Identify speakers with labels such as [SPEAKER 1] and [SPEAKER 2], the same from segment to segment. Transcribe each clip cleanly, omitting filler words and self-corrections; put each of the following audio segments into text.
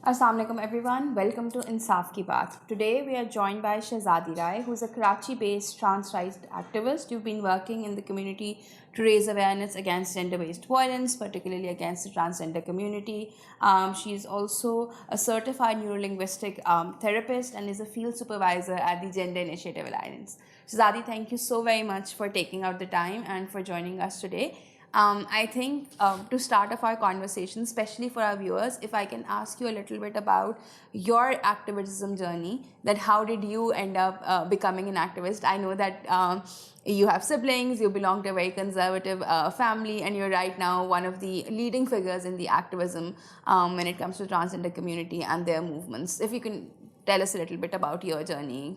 [SPEAKER 1] Assalamu alaikum everyone, welcome to Insaf Ki Baat. Today we are joined by Shahzadi Rai, who is a Karachi-based trans rights activist. You've been working in the community to raise awareness against gender-based violence, particularly against the transgender community. She is also a certified neurolinguistic therapist and is a field supervisor at the Gender Initiative Alliance. Shahzadi, thank you so very much for taking out the time and for joining us today. I think to start off our conversation, especially for our viewers, if I can ask you a little bit about your activism journey, that how did you end up becoming an activist? I know that you have siblings, you belong to a very conservative family, and you're right now one of the leading figures in the activism when it comes to transgender community and their movements. If you can tell us a little bit about your journey,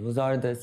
[SPEAKER 2] 2010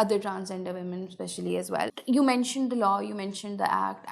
[SPEAKER 1] other transgender women especially as well. You mentioned the law, you mentioned the act,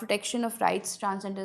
[SPEAKER 1] Protection of Rights Transgender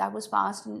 [SPEAKER 1] that was passed in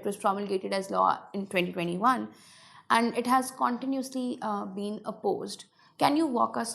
[SPEAKER 1] it was promulgated as law in 2021. And it has continuously been opposed. Can you walk us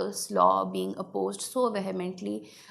[SPEAKER 1] this law being opposed so vehemently?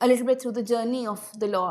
[SPEAKER 1] a little bit through the journey of the law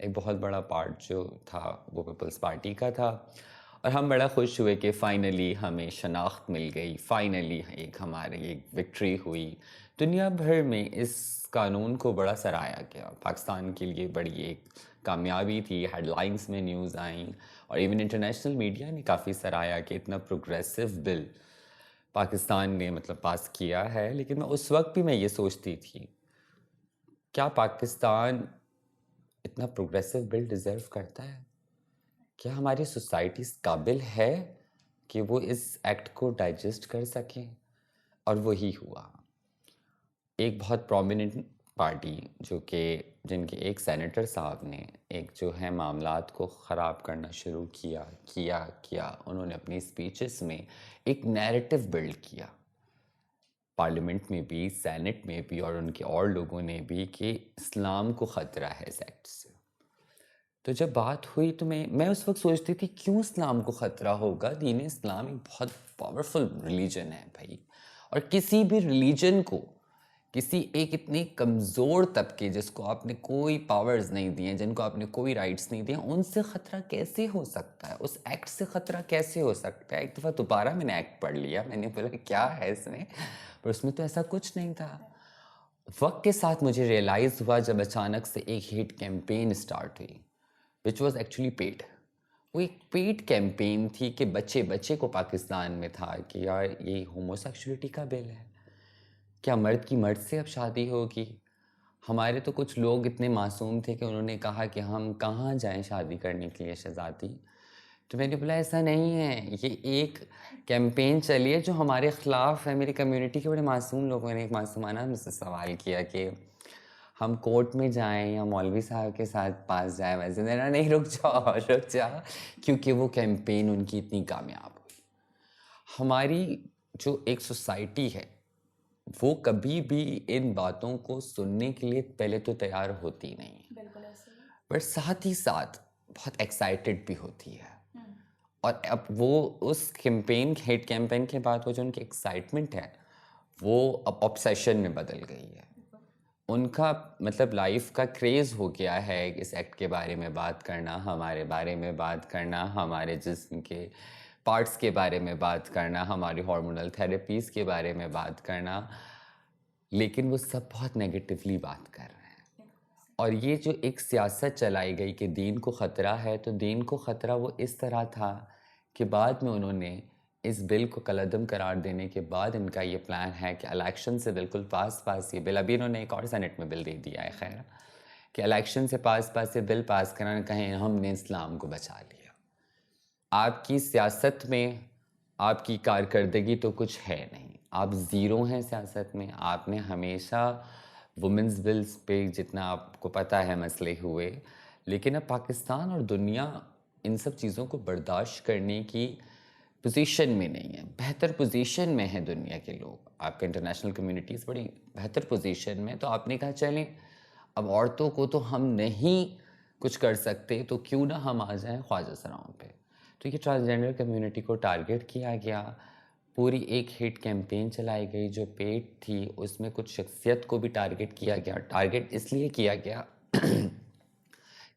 [SPEAKER 2] ایک بہت بڑا part جو تھا وہ Peoples party کا تھا، اور ہم بڑا خوش ہوئے کہ فائنلی ہمیں شناخت مل گئی، فائنلی ایک ہماری ایک وکٹری ہوئی. دنیا بھر میں اس قانون کو بڑا سراہا گیا، پاکستان کے لیے بڑی ایک کامیابی تھی، ہیڈ لائنس میں نیوز آئیں، اور ایون انٹرنیشنل میڈیا نے کافی سراہا کہ اتنا پروگریسو بل پاکستان نے مطلب پاس کیا ہے. لیکن میں اس وقت بھی میں یہ سوچتی تھی، کیا پاکستان اتنا پروگریسو بل ڈیزرو کرتا ہے؟ کیا ہماری سوسائٹی اس قابل ہے کہ وہ اس ایکٹ کو ڈائجسٹ کر سکیں؟ اور وہی ہوا. ایک بہت پرومیننٹ پارٹی جو کہ جن کے ایک سینیٹر صاحب نے ایک جو ہے معاملات کو خراب کرنا شروع کیا انہوں نے اپنی اسپیچز میں ایک نیریٹو بلڈ کیا، پارلیمنٹ میں بھی، سینٹ میں بھی، اور ان کے اور لوگوں نے بھی، کہ اسلام کو خطرہ ہے اس ایکٹ سے. تو جب بات ہوئی تو میں اس وقت سوچتی تھی کیوں اسلام کو خطرہ ہوگا؟ دین اسلام ایک بہت پاورفل ریلیجن ہے بھائی، اور کسی بھی ریلیجن کو، کسی ایک اتنے کمزور طبقے جس کو آپ نے کوئی پاورز نہیں دیے، جن کو آپ نے کوئی رائٹس نہیں دیے، ان سے خطرہ کیسے ہو سکتا ہے؟ اس ایکٹ سے خطرہ کیسے ہو سکتا ہے؟ ایک دفعہ دوبارہ میں نے ایکٹ پڑھ لیا، میں نے بولا کیا ہے اس میں، پر اس میں تو ایسا کچھ نہیں تھا. وقت کے ساتھ مجھے ریئلائز ہوا جب اچانک سے ایک ہیٹ کیمپین اسٹارٹ ہوئی، وچ واز ایکچولی پیڈ. وہ ایک پیڈ کیمپین تھی کہ بچے کو پاکستان میں تھا کہ یار یہ ہومو سیکشولیٹی کا بل ہے، کیا مرد کی مرد سے اب شادی ہوگی؟ ہمارے تو کچھ لوگ اتنے معصوم تھے کہ انہوں نے کہا کہ ہم کہاں جائیں شادی کرنے کے لیے شہزادی. تو میں نے بولا ایسا نہیں ہے، یہ ایک کیمپین چلی ہے جو ہمارے خلاف ہے. میری کمیونٹی کے بڑے معصوم لوگوں نے ایک معصومانہ مجھ سے سوال کیا کہ ہم کورٹ میں جائیں یا مولوی صاحب کے ساتھ پاس جائیں. ویسے میرا نہیں، رک جا، کیونکہ وہ کیمپین ان کی اتنی کامیاب ہوئی. ہماری جو ایک سوسائٹی ہے وہ کبھی بھی ان باتوں کو سننے کے لیے پہلے تو تیار ہوتی نہیں ہے،
[SPEAKER 1] بالکل ایسے ہی.
[SPEAKER 2] پر ساتھ ہی ساتھ بہت ایکسائٹیڈ بھی ہوتی ہے. اور اب وہ اس ہیٹ کیمپین کے بعد وہ جو ان کی ایکسائٹمنٹ ہے وہ اب آبسیشن میں بدل گئی ہے. ان کا مطلب لائف کا کریز ہو گیا ہے اس ایکٹ کے بارے میں بات کرنا، ہمارے بارے میں بات کرنا، ہمارے جسم کے پارٹس کے بارے میں بات کرنا، ہماری ہارمونل تھیراپیز کے بارے میں بات کرنا. لیکن وہ سب بہت نیگیٹیولی بات کر رہے ہیں. اور یہ جو ایک سیاست چلائی گئی کہ دین کو خطرہ ہے، تو دین کو خطرہ وہ اس طرح تھا کہ بعد میں انہوں نے اس بل کو کالعدم قرار دینے کے بعد ان کا یہ پلان ہے کہ الیکشن سے بالکل پاس یہ بل، ابھی انہوں نے ایک اور سینٹ میں بل دے دیا ہے خیر، کہ الیکشن سے پاس یہ بل پاس کرانا، کہیں ہم نے اسلام کو بچا لیا. آپ کی سیاست میں آپ کی کارکردگی تو کچھ ہے نہیں، آپ زیرو ہیں سیاست میں. آپ نے ہمیشہ وومنز بلز پہ جتنا آپ کو پتہ ہے مسئلے ہوئے، لیکن اب پاکستان اور دنیا ان سب چیزوں کو برداشت کرنے کی پوزیشن میں نہیں ہے. بہتر پوزیشن میں ہے دنیا کے لوگ، آپ کا انٹرنیشنل کمیونٹیز بڑی بہتر پوزیشن میں. تو آپ نے کہا چلیں اب عورتوں کو تو ہم نہیں کچھ کر سکتے، تو کیوں نہ ہم آ جائیں خواجہ سراؤں پہ. تو یہ ٹرانسجینڈر کمیونٹی کو ٹارگٹ کیا گیا، پوری ایک ہیٹ کیمپین چلائی گئی جو پیڈ تھی. اس میں کچھ شخصیت کو بھی ٹارگٹ کیا گیا. ٹارگٹ اس لیے کیا گیا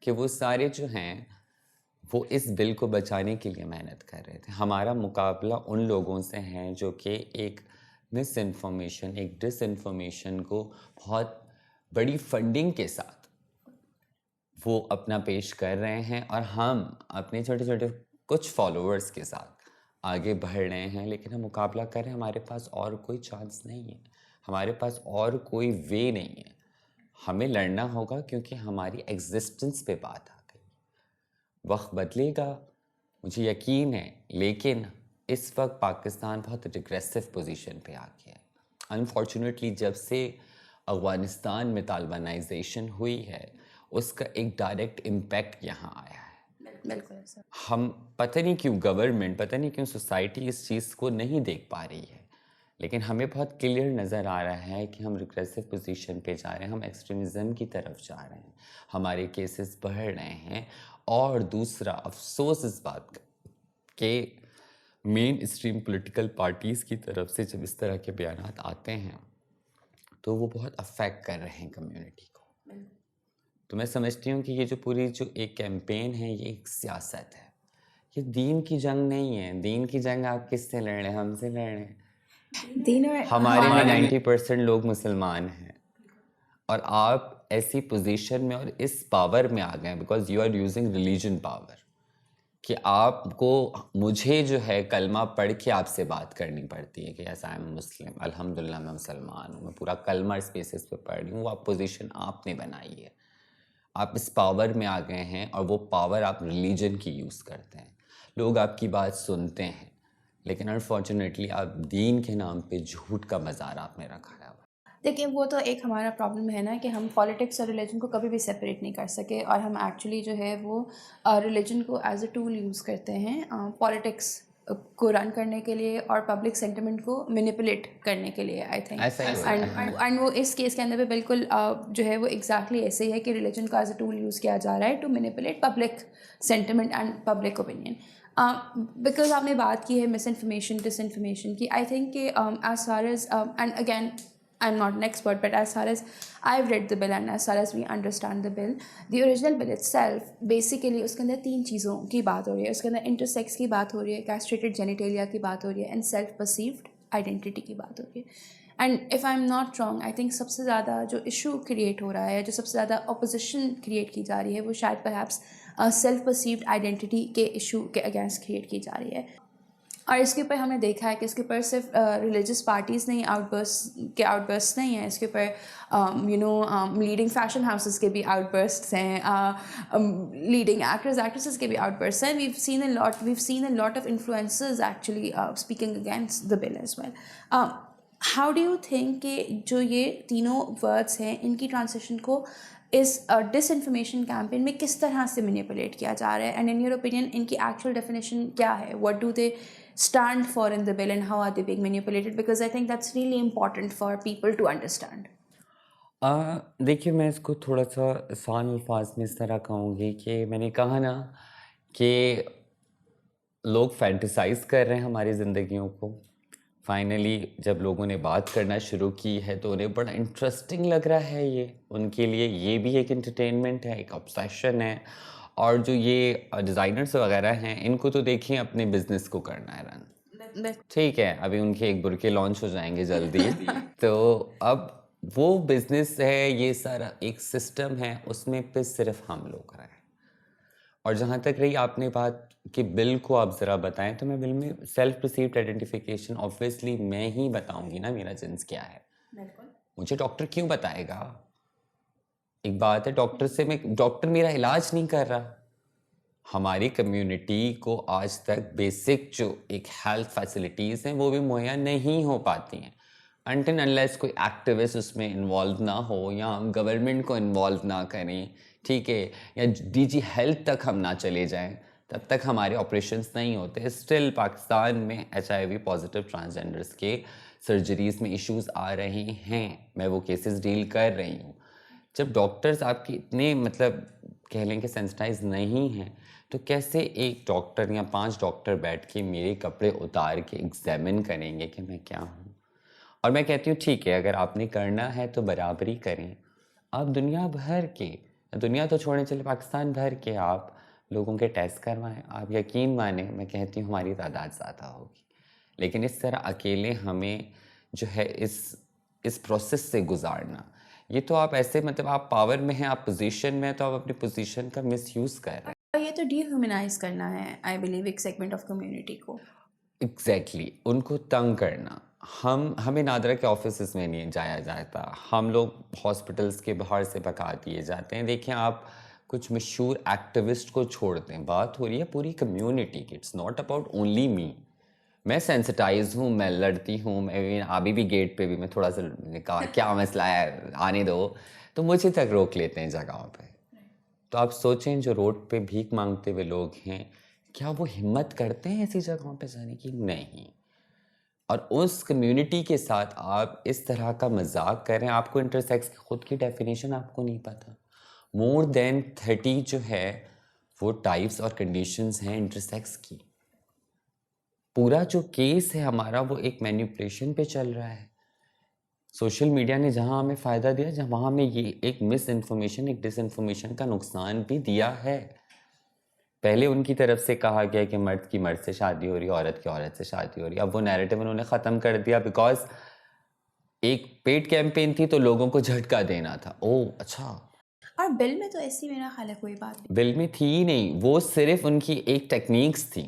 [SPEAKER 2] کہ وہ سارے جو ہیں وہ اس بل کو بچانے کے لیے محنت کر رہے تھے. ہمارا مقابلہ ان لوگوں سے ہیں جو کہ ایک مس انفارمیشن، ایک ڈس انفارمیشن کو بہت بڑی فنڈنگ کے ساتھ وہ اپنا پیش کر رہے ہیں، اور ہم اپنے چھوٹے چھوٹے کچھ فالوورز کے ساتھ آگے بڑھ رہے ہیں. لیکن ہم مقابلہ کر رہے ہیں، ہمارے پاس اور کوئی چانس نہیں ہے، ہمارے پاس اور کوئی وے نہیں ہے. ہمیں لڑنا ہوگا کیونکہ ہماری ایگزسٹنس پہ بات آ گئی. وقت بدلے گا مجھے یقین ہے، لیکن اس وقت پاکستان بہت ریگریسو پوزیشن پہ آ گیا ہے. انفارچونیٹلی جب سے افغانستان میں طالبانائزیشن ہوئی ہے اس کا ایک ڈائریکٹ امپیکٹ یہاں آیا ہے.
[SPEAKER 1] بالکل ایسا.
[SPEAKER 2] ہم پتہ نہیں کیوں گورنمنٹ، پتہ نہیں کیوں سوسائٹی اس چیز کو نہیں دیکھ پا رہی ہے، لیکن ہمیں بہت کلیئر نظر آ رہا ہے کہ ہم ریگریسو پوزیشن پہ جا رہے ہیں، ہم ایکسٹریمزم کی طرف جا رہے ہیں، ہمارے کیسز بڑھ رہے ہیں. اور دوسرا افسوس اس بات کا کہ مین اسٹریم پولیٹیکل پارٹیز کی طرف سے جب اس طرح کے بیانات آتے ہیں تو وہ بہت افیکٹ کر رہے ہیں کمیونٹی کو. تو میں سمجھتی ہوں کہ یہ جو پوری جو ایک کیمپین ہے یہ ایک سیاست ہے. یہ دین کی جنگ نہیں ہے. دین کی جنگ آپ کس سے لڑ رہے ہیں؟ ہم سے لڑ رہے ہیں.
[SPEAKER 1] دین اور
[SPEAKER 2] ہمارے میں 90% لوگ مسلمان ہیں اور آپ ایسی پوزیشن میں اور اس پاور میں آ گئے ہیں because you are using religion power کہ آپ کو مجھے جو ہے کلمہ پڑھ کے آپ سے بات کرنی پڑتی ہے کہ ایسا آئی ایم مسلم, الحمدللہ میں مسلمان ہوں, میں پورا کلمہ اس بیسس پہ پڑھ رہی ہوں. وہ آپ پوزیشن آپ نے بنائی ہے, آپ اس پاور میں آ گئے ہیں اور وہ پاور آپ ریلیجن کی یوز کرتے ہیں. لوگ آپ کی بات سنتے ہیں لیکن انفارچونیٹلی آپ دین کے نام پہ جھوٹ کا مزار آپ نے رکھا ہے.
[SPEAKER 1] دیکھیں وہ تو ایک ہمارا پرابلم ہے نا کہ ہم پالیٹکس اور ریلیجن کو کبھی بھی سپریٹ نہیں کر سکے, اور ہم ایکچولی جو ہے وہ ریلیجن کو ایز اے ٹول یوز کرتے ہیں پالیٹکس کو رن کرنے کے لیے اور پبلک سینٹیمنٹ کو مینیپولیٹ کرنے کے لیے. آئی تھنک اینڈ وہ اس کیس کے اندر بھی بالکل جو ہے وہ ایگزیکٹلی ایسے ہی ہے کہ ریلیجن کو ایز اے ٹول یوز کیا جا رہا ہے to manipulate public sentiment and public opinion. Because آپ نے بات کی ہے مس انفارمیشن ڈس انفارمیشن کی. آئی تھنک کہ as far as and again I'm not an expert, but as far as I've read the bill and as far as we understand the bill, the original bill itself, basically اس کے اندر 3 چیزوں کی بات ہو رہی ہے. اس کے اندر intersex کی بات ہو رہی ہے, کیسٹریٹڈ جینیٹیلیا کی بات ہو رہی ہے, اینڈ سیلف پرسیوڈ آئیڈینٹی کی بات ہو رہی ہے. And if I am not wrong, I think سب سے زیادہ جو ایشو کریٹ ہو رہا ہے, جو سب سے زیادہ اپوزیشن کریٹ کی جا رہی ہے, وہ شاید پرہیپس سیلف پرسیوڈ آئیڈینٹی کے ایشو کے اگینسٹ کریٹ کی جا رہی ہے. اور اس کے اوپر ہم نے دیکھا ہے کہ اس کے اوپر صرف ریلیجس پارٹیز نہیں آؤٹ برسٹ نہیں ہیں, اس کے اوپر لیڈنگ فیشن ہاؤسز کے بھی آؤٹ برسٹس ہیں, لیڈنگ ایکٹریسز کے بھی آؤٹ برسٹ ہیں. We've seen a lot of influencers actually speaking against the bill as well. How do you think کہ جو یہ تینوں ورڈس ہیں ان کی ٹرانسلیشن کو اس ڈس انفارمیشن کیمپین میں کس طرح سے مینیپولیٹ کیا جا رہا ہے, and in your opinion in کی ایکچوئل ڈیفینیشن کیا ہے, what do they stand for in the bill and how are they being manipulated, because I think that's really important for people to understand.
[SPEAKER 2] دیکھیے میں اس کو تھوڑا سا آسان الفاظ میں اس طرح کہوں گی کہ میں نے کہا نا کہ لوگ فینٹیسائز کر رہے ہیں ہماری زندگیوں کو. فائنلی جب لوگوں نے بات کرنا شروع کی ہے تو انہیں بڑا انٹرسٹنگ لگ رہا ہے. یہ ان کے لیے یہ بھی ایک انٹرٹینمنٹ ہے, ایک آبسیشن ہے. اور جو یہ ڈیزائنرس وغیرہ ہیں ان کو تو دیکھیں اپنے بزنس کو کرنا ہے رن, ٹھیک ہے. ابھی ان کے ایک برقعے لانچ ہو جائیں گے جلدی تو اب وہ بزنس ہے, یہ سارا ایک سسٹم ہے, اس میں پہ صرف ہم لوگ رہے. اور جہاں تک رہی آپ نے بات کہ بل کو آپ ذرا بتائیں, تو میں بل میں سیلف پرسیوڈ آئیڈینٹیفیکیشن آبویسلی میں ہی بتاؤں گی نا میرا جنس کیا ہے. مجھے ڈاکٹر کیوں بتائے گا؟ ایک بات ہے ڈاکٹر میرا علاج نہیں کر رہا. ہماری کمیونٹی کو آج تک بیسک جو ایک ہیلتھ فیسلٹیز ہیں وہ بھی مہیا نہیں ہو پاتی ہیں انٹل انلیس کوئی ایکٹیوسٹ اس میں انوالو نہ ہو یا ہم گورنمنٹ کو انوالو نہ کریں, ٹھیک ہے, یا ڈی جی ہیلتھ تک ہم نہ چلے جائیں, تب تک ہمارے آپریشنس نہیں ہوتے. اسٹل پاکستان میں HIV پازیٹیو ٹرانسجینڈرس کے سرجریز میں ایشوز آ رہے ہیں. میں وہ کیسز ڈیل کر رہی ہوں. جب ڈاکٹرز آپ کے اتنے کہہ لیں کہ سینسٹائز نہیں ہیں, تو کیسے ایک ڈاکٹر یا 5 ڈاکٹر بیٹھ کے میرے کپڑے اتار کے ایگزامن کریں گے کہ میں کیا ہوں؟ اور میں کہتی ہوں ٹھیک ہے, اگر آپ نے کرنا ہے تو برابری کریں. آپ دنیا تو چھوڑیں, چلے پاکستان بھر کے آپ لوگوں کے ٹیسٹ کروائیں. آپ یقین مانیں, میں کہتی ہوں ہماری تعداد زیادہ ہوگی, لیکن اس طرح اکیلے ہمیں جو ہے اس پروسیس سے گزارنا, یہ تو آپ ایسے آپ پاور میں ہیں, آپ پوزیشن میں ہیں, تو آپ اپنی پوزیشن کا مس یوز کر رہے ہیں.
[SPEAKER 1] یہ تو ڈی ہیومنائز کرنا ہے آئی بلیو ایک سیگمنٹ آف کمیونٹی کو.
[SPEAKER 2] ایگزیکٹلی, ان کو تنگ کرنا. ہمیں نادرا کے آفیسز میں نہیں جایا جاتا, ہم لوگ ہاسپٹلس کے باہر سے بھگا دیے جاتے ہیں. دیکھیں آپ کچھ مشہور ایکٹیوسٹ کو چھوڑ دیں, بات ہو رہی ہے پوری کمیونٹی کی. It's not about only me. میں سینسٹائز ہوں, میں لڑتی ہوں, میں ابھی بھی گیٹ پہ بھی میں تھوڑا سا کیا مسئلہ ہے آنے دو, تو مجھے تک روک لیتے ہیں جگہوں پہ. تو آپ سوچیں جو روڈ پہ بھیک مانگتے ہوئے لوگ ہیں, کیا وہ ہمت کرتے ہیں ایسی جگہوں پہ جانے کی؟ نہیں. اور اس کمیونٹی کے ساتھ آپ اس طرح کا مذاق کر رہے ہیں. آپ کو انٹرسیکس کی خود کی ڈیفینیشن آپ کو نہیں پتہ. مور دین 30 جو ہے وہ ٹائپس اور کنڈیشنز ہیں انٹرسیکس کی. پورا جو کیس ہے ہمارا وہ ایک مینیپولیشن پہ چل رہا ہے. سوشل میڈیا نے جہاں ہمیں فائدہ دیا جہاں وہاں ہمیں یہ ایک مس انفارمیشن ایک ڈس انفارمیشن کا نقصان بھی دیا ہے. پہلے ان کی طرف سے کہا گیا کہ مرد کی مرد سے شادی ہو رہی ہے, عورت کی عورت سے شادی ہو رہی ہے. اب وہ نیریٹو انہوں نے ختم کر دیا بیکاز ایک پیڈ کیمپین تھی تو لوگوں کو جھٹکا دینا تھا. او اچھا,
[SPEAKER 1] اور بل میں تو ایسی میرا خیال ہے کوئی بات نہیں.
[SPEAKER 2] بل میں تھی ہی نہیں, وہ صرف ان کی ایک ٹیکنیکس تھی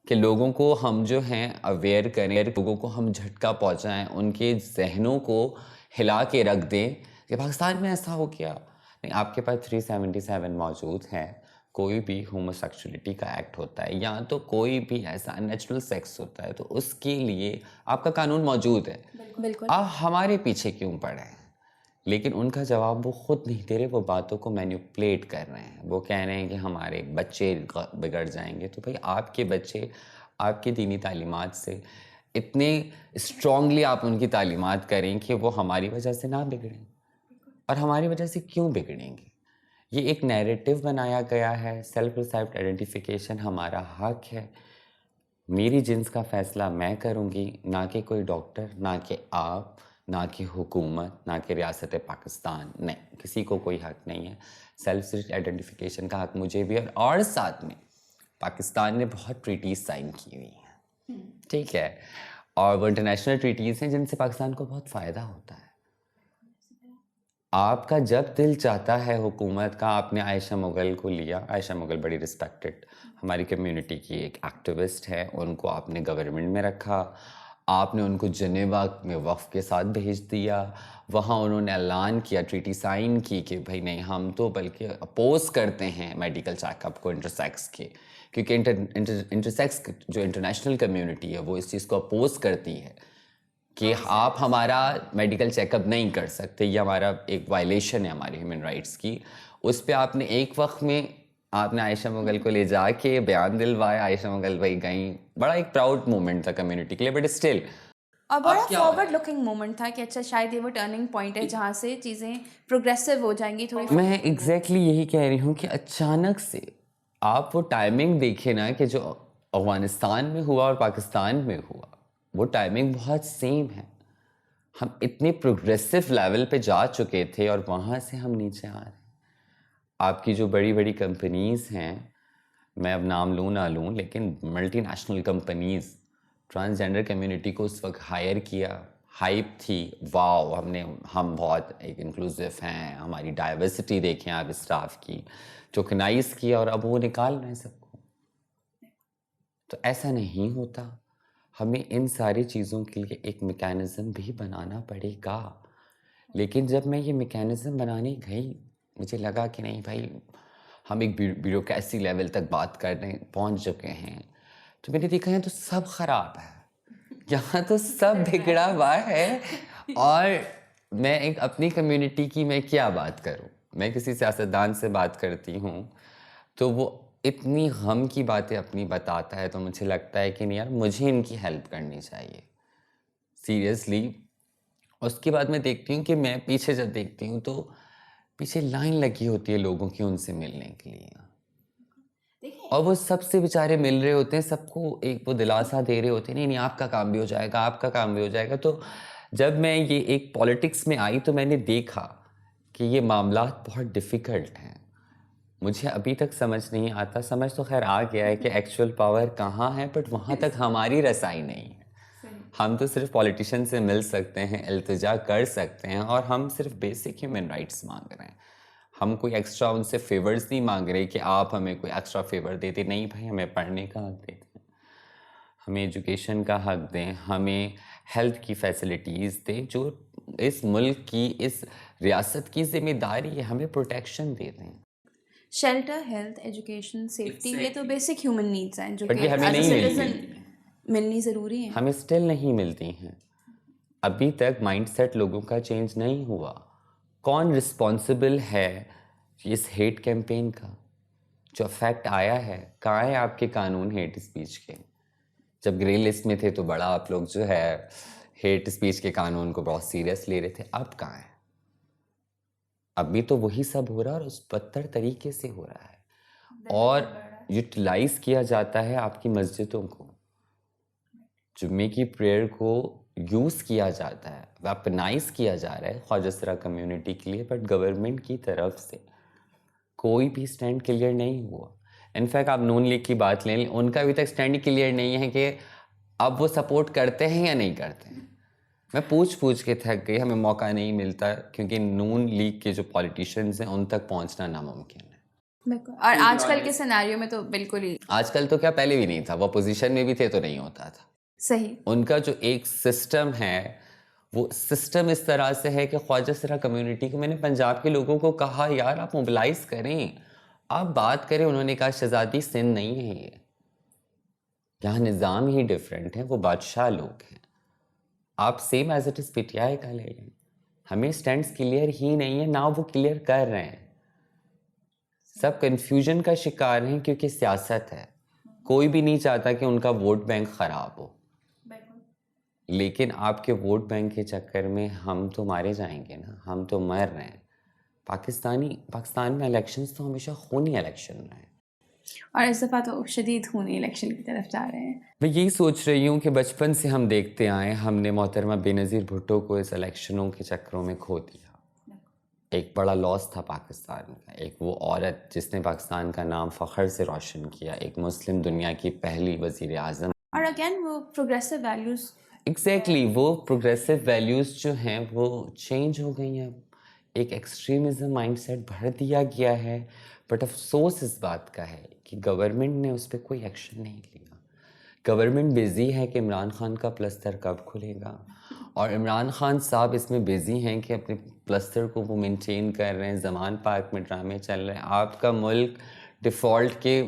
[SPEAKER 2] کہ لوگوں کو ہم جو ہیں اویئر کریں, لوگوں کو ہم جھٹکا پہنچائیں, ان کے ذہنوں کو ہلا کے رکھ دیں کہ پاکستان میں ایسا ہو گیا. نہیں, آپ کے پاس 377 موجود ہے. کوئی بھی ہوموسیکشولیٹی کا ایکٹ ہوتا ہے یا تو کوئی بھی ایسا نیچرل سیکس ہوتا ہے تو اس کے لیے آپ کا قانون موجود ہے.
[SPEAKER 1] بالکل.
[SPEAKER 2] آپ ہمارے پیچھے کیوں پڑے ہیں؟ لیکن ان کا جواب وہ خود نہیں دے رہے, وہ باتوں کو مینیپولیٹ کر رہے ہیں. وہ کہہ رہے ہیں کہ ہمارے بچے بگڑ جائیں گے. تو بھائی آپ کے بچے آپ کی دینی تعلیمات سے اتنے اسٹرانگلی آپ ان کی تعلیمات کریں کہ وہ ہماری وجہ سے نہ بگڑیں. اور ہماری وجہ سے کیوں بگڑیں گے؟ یہ ایک نیریٹو بنایا گیا ہے. سیلف ریسیپٹ آئیڈینٹیفیکیشن ہمارا حق ہے. میری جنس کا فیصلہ میں کروں گی, نہ کہ کوئی ڈاکٹر, نہ کہ آپ, نہ کہ حکومت, نہ کہ ریاست پاکستان. نہیں, کسی کو کوئی حق نہیں ہے. سیلف آئیڈینٹیفیکیشن کا حق مجھے بھی ہے. اور ساتھ میں پاکستان نے بہت ٹریٹیز سائن کی ہوئی ہیں, ٹھیک ہے, اور وہ انٹرنیشنل ٹریٹیز ہیں جن سے پاکستان کو بہت فائدہ ہوتا ہے. آپ کا جب دل چاہتا ہے حکومت کا, آپ نے عائشہ مغل کو لیا. عائشہ مغل بڑی رسپیکٹڈ ہماری کمیونٹی کی ایک ایکٹیوسٹ ہے, ان کو آپ نے گورنمنٹ میں رکھا. آپ نے ان کو جنیوا میں وقف کے ساتھ بھیج دیا. وہاں انہوں نے اعلان کیا, ٹریٹی سائن کی کہ بھائی نہیں, ہم تو بلکہ اپوز کرتے ہیں میڈیکل چیک اپ کو انٹرسیکس کے, کیونکہ انٹرسیکس جو انٹرنیشنل کمیونٹی ہے وہ اس چیز کو اپوز کرتی ہے کہ آپ ہمارا میڈیکل چیک اپ نہیں کر سکتے. یہ ہمارا ایک وائلیشن ہے ہماری ہیومن رائٹس کی. اس پہ آپ نے ایک وقت میں آپ نے عائشہ مغل کو لے جا کے بیان دلوایا. عائشہ مغل بھائی گئیں, بڑا ایک پراؤڈ مومنٹ تھا کمیونٹی کے لیے. بٹ اسٹل
[SPEAKER 1] اور بڑا فارورڈ لکنگ مومنٹ تھا کہ اچھا شاید یہ وہ ٹرننگ پوائنٹ ہے جہاں سے چیزیں پروگریسو ہو جائیں گی تھوڑی.
[SPEAKER 2] میں ایگزیکٹلی یہی کہہ رہی ہوں کہ اچانک سے آپ وہ ٹائمنگ دیکھیں نا کہ جو افغانستان میں ہوا اور پاکستان میں ہوا, وہ ٹائمنگ بہت سیم ہے. ہم اتنے پروگریسو لیول پہ جا چکے تھے اور وہاں سے ہم نیچے آ رہے ہیں. آپ کی جو بڑی بڑی کمپنیز ہیں, میں اب نام لوں نہ لوں, لیکن multi national companies transgender community کو اس وقت ہائر کیا. ہائپ تھی, واو ہم بہت ایک انکلوسیو ہیں, ہماری ڈائیورسٹی دیکھیں آپ اسٹاف کی, ٹوکنائز کیا, اور اب وہ نکال رہے ہیں سب کو. تو ایسا نہیں ہوتا. ہمیں ان ساری چیزوں کے لیے ایک میکینزم بھی بنانا پڑے گا. لیکن جب میں یہ میکینزم بنانے گئی, مجھے لگا کہ نہیں بھائی, ہم ایک بیوروکریسی لیول تک بات کرنے پہنچ چکے ہیں. تو میں نے دیکھا ہے تو سب خراب ہے, یہاں تو سب بگڑا ہوا ہے. اور میں ایک اپنی کمیونٹی کی میں کیا بات کروں, میں کسی سیاستدان سے بات کرتی ہوں تو وہ اتنی غم کی باتیں اپنی بتاتا ہے, تو مجھے لگتا ہے کہ نہیں یار, مجھے ان کی ہیلپ کرنی چاہیے سیریسلی. اس کے بعد میں دیکھتی ہوں کہ میں پیچھے جب دیکھتی ہوں تو پیچھے لائن لگی ہوتی ہے لوگوں کی ان سے ملنے کے لیے, اور وہ سب سے بیچارے مل رہے ہوتے ہیں, سب کو ایک وہ دلاسا دے رہے ہوتے ہیں, نہیں آپ کا کام بھی ہو جائے گا, آپ کا کام بھی ہو جائے گا. تو جب میں یہ ایک پالیٹکس میں آئی تو میں نے دیکھا کہ یہ معاملات بہت ڈیفیکلٹ ہیں. مجھے ابھی تک سمجھ نہیں آتا, سمجھ تو خیر آ گیا ہے کہ ایکچوئل پاور کہاں ہے, بٹ وہاں تک ہماری رسائی نہیں ہے. ہم تو صرف پولیٹیشین سے مل سکتے ہیں, التجا کر سکتے ہیں, اور ہم صرف بیسک ہیومن رائٹس مانگ رہے ہیں. ہم کوئی ایکسٹرا ان سے فیورز نہیں مانگ رہے کہ آپ ہمیں کوئی ایکسٹرا فیور دیتے. نہیں بھائی, ہمیں پڑھنے کا حق دیتے ہیں, ہمیں ایجوکیشن کا حق دیں, ہمیں ہیلتھ کی فیسلٹیز دیں, جو اس ملک کی, اس ریاست کی ذمہ داری ہے. ہمیں پروٹیکشن دے دیں.
[SPEAKER 1] شیلٹر, ہیلتھ, ایجوکیشن, سیفٹی, یہ تو بیسک ہیومن نیڈس ہیں جو
[SPEAKER 2] بٹ
[SPEAKER 1] کہ
[SPEAKER 2] یہ ہمیں
[SPEAKER 1] ایز اے
[SPEAKER 2] نہیں
[SPEAKER 1] سٹیزن
[SPEAKER 2] ملتی,
[SPEAKER 1] ملنی ضروری ہیں.
[SPEAKER 2] ہمیں اسٹل نہیں ملتی ہیں. ابھی تک مائنڈ سیٹ لوگوں کا چینج نہیں ہوا. کون رسپانسبل ہے اس ہیٹ کیمپین کا جو افیکٹ آیا ہے؟ کہاں ہے آپ کے قانون ہیٹ اسپیچ کے؟ جب گرے لسٹ میں تھے تو بڑا آپ لوگ جو ہے ہیٹ اسپیچ کے قانون کو بہت سیریس لے رہے تھے. اب کہاں ہے؟ ابھی تو وہی سب ہو رہا ہے, اور اس بدتر طریقے سے ہو رہا ہے, اور یوٹیلائز کیا جاتا ہے آپ کی مسجدوں کو, جمعے کی پریئر کو یوز کیا جاتا ہے, ویپنائز کیا جا رہا ہے خواجہ سرا کمیونٹی کے لیے, بٹ گورنمنٹ کی طرف سے کوئی بھی اسٹینڈ کلیئر نہیں ہوا. انفیکٹ آپ نون لیگ کی بات لیں, ان کا ابھی تک اسٹینڈ کلیئر نہیں ہے کہ اب وہ سپورٹ کرتے ہیں یا نہیں کرتے ہیں. میں پوچھ کے تھک گئی, ہمیں موقع نہیں ملتا کیونکہ نون لیگ کے جو پولیٹیشینز ہیں ان تک پہنچنا ناممکن ہے.
[SPEAKER 1] اور آج کل کے سیناریو میں تو بالکل ہی,
[SPEAKER 2] آج کل تو کیا پہلے بھی نہیں تھا, وہ اپوزیشن میں بھی تھے تو نہیں ہوتا تھا.
[SPEAKER 1] صحیح.
[SPEAKER 2] ان کا جو ایک سسٹم ہے وہ سسٹم اس طرح سے ہے کہ خواجہ سرا کمیونٹی کو, میں نے پنجاب کے لوگوں کو کہا یار آپ موبلائز کریں, آپ بات کریں. انہوں نے کہا شہزادی سندھ نہیں ہے یہ, یہاں نظام ہی ڈفرینٹ ہے, وہ بادشاہ لوگ ہیں. آپ same as it is P T I کا لے لیں, ہمیں اسٹینڈس کلیئر ہی نہیں ہے, نہ وہ کلیئر کر رہے ہیں. سب کنفیوژن کا شکار ہیں کیونکہ سیاست ہے. کوئی بھی نہیں چاہتا کہ ان کا ووٹ بینک خراب ہو, لیکن آپ کے ووٹ بینک کے چکر میں ہم تو مارے جائیں گے نا, ہم تو مر رہے ہیں. پاکستان میں الیکشنز تو ہمیشہ خونی الیکشن رہے ہیں,
[SPEAKER 1] اور اس دفعہ تو شدید خونی الیکشن کی طرف جا رہے ہیں.
[SPEAKER 2] میں یہی سوچ رہی ہوں کہ بچپن سے ہم دیکھتے آئے, ہم نے محترمہ بے نظیر بھٹو کو اس الیکشنوں کے چکروں میں کھو دیا. ایک بڑا لاس تھا پاکستان کا, ایک وہ عورت جس نے پاکستان کا نام فخر سے روشن کیا, ایک مسلم دنیا کی پہلی وزیر اعظم.
[SPEAKER 1] اور اگین وہ پروگریسو ویلیوز,
[SPEAKER 2] ایگزیکٹلی وہ پروگریسو ویلیوز جو ہیں وہ چینج ہو گئی ہیں. ایک ایکسٹریمزم مائنڈ سیٹ بھر دیا گیا ہے, بٹ افسوس اس بات کا ہے کہ گورنمنٹ نے اس پہ کوئی ایکشن نہیں لیا. گورنمنٹ بزی ہے کہ عمران خان کا پلستر کب کھلے گا, اور عمران خان صاحب اس میں بزی ہیں کہ اپنے پلستر کو وہ مینٹین کر رہے ہیں. زمان پارک میں ڈرامے چل رہے ہیں. آپ کا ملک ڈیفالٹ کے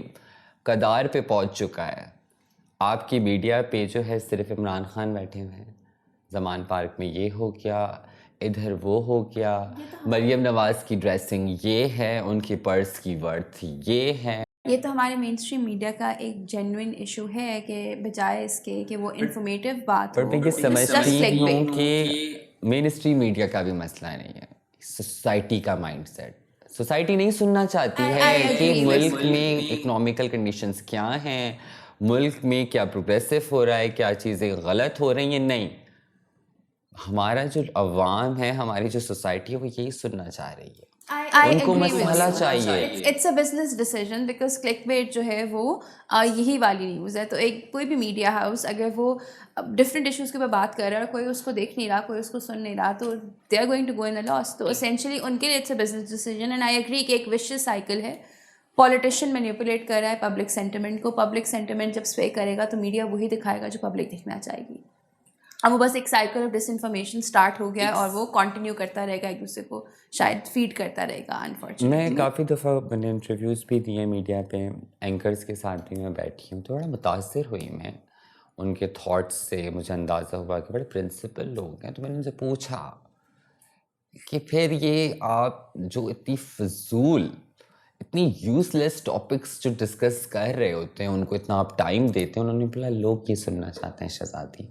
[SPEAKER 2] قدار پہ پہنچ چکا ہے. آپ کی میڈیا پہ جو ہے صرف عمران خان بیٹھے ہوئے ہیں. زمان پارک میں یہ ہو گیا, ادھر وہ ہو گیا, مریم نواز کی ڈریسنگ یہ ہے, ان کی پرس کی ورتھ یہ ہے.
[SPEAKER 1] یہ تو ہمارے مین اسٹریم میڈیا کا ایک جینوئن ایشو ہے کہ بجائے اس کے کہ وہ انفارمیٹیو بات ہو,
[SPEAKER 2] پر میں یہ سمجھتی ہوں کہ مین اسٹریم میڈیا کا بھی مسئلہ نہیں ہے, سوسائٹی کا مائنڈ سیٹ. سوسائٹی نہیں سننا چاہتی ہے کہ ملک میں اکنامیکل کنڈیشنز کیا ہیں, ملک میں کیا پروگریسو ہو رہا ہے, کیا چیزیں غلط ہو رہی ہیں. نہیں, ہمارا جو عوام ہے, ہماری جو سوسائٹی ہے, وہ یہی سننا چاہ رہی ہے. ان کو مسئلہ چاہیے.
[SPEAKER 1] It's a business decision, because clickbait جو ہے وہ یہی والی نیوز ہے. تو ایک کوئی بھی میڈیا ہاؤس اگر وہ ڈفرینٹ ایشوز کے اوپر بات کر رہا ہے اور کوئی اس کو دیکھ نہیں رہا, کوئی اس کو سن نہیں رہا, تو they are going to go in a loss. تو اسینشلی ان کے لیے it's a business decision. And I agree کہ ایک وشیس سائیکل ہے. پولیٹیشین مینیپولیٹ کر رہا ہے پبلک سینٹیمنٹ کو, پبلک سینٹیمنٹ جب سوے کرے گا تو میڈیا وہی دکھائے گا جو پبلک دیکھنا چاہے گی. اب وہ بس ایک cycle of disinformation start ہو گیا اور وہ کنٹینیو کرتا رہے گا, ایک دوسرے کو شاید فیڈ کرتا رہے گا. انفارچونیٹلی
[SPEAKER 2] میں کافی دفعہ میں نے انٹرویوز بھی دیے میڈیا پہ, اینکرز کے ساتھ بھی میں بیٹھی ہوں, تو بڑا متاثر ہوئی میں ان کے تھاٹس سے. مجھے اندازہ ہوا کہ بڑے پرنسپل لوگ ہیں. تو میں نے ان سے پوچھا کہ پھر یہ آپ جو اتنی فضول, اتنی یوز لیس ٹاپکس جو ڈسکس کر رہے ہوتے ہیں, ان کو اتنا آپ ٹائم دیتے ہیں. انہوں نے بولا لوگ یہ سننا چاہتے ہیں شہزادی,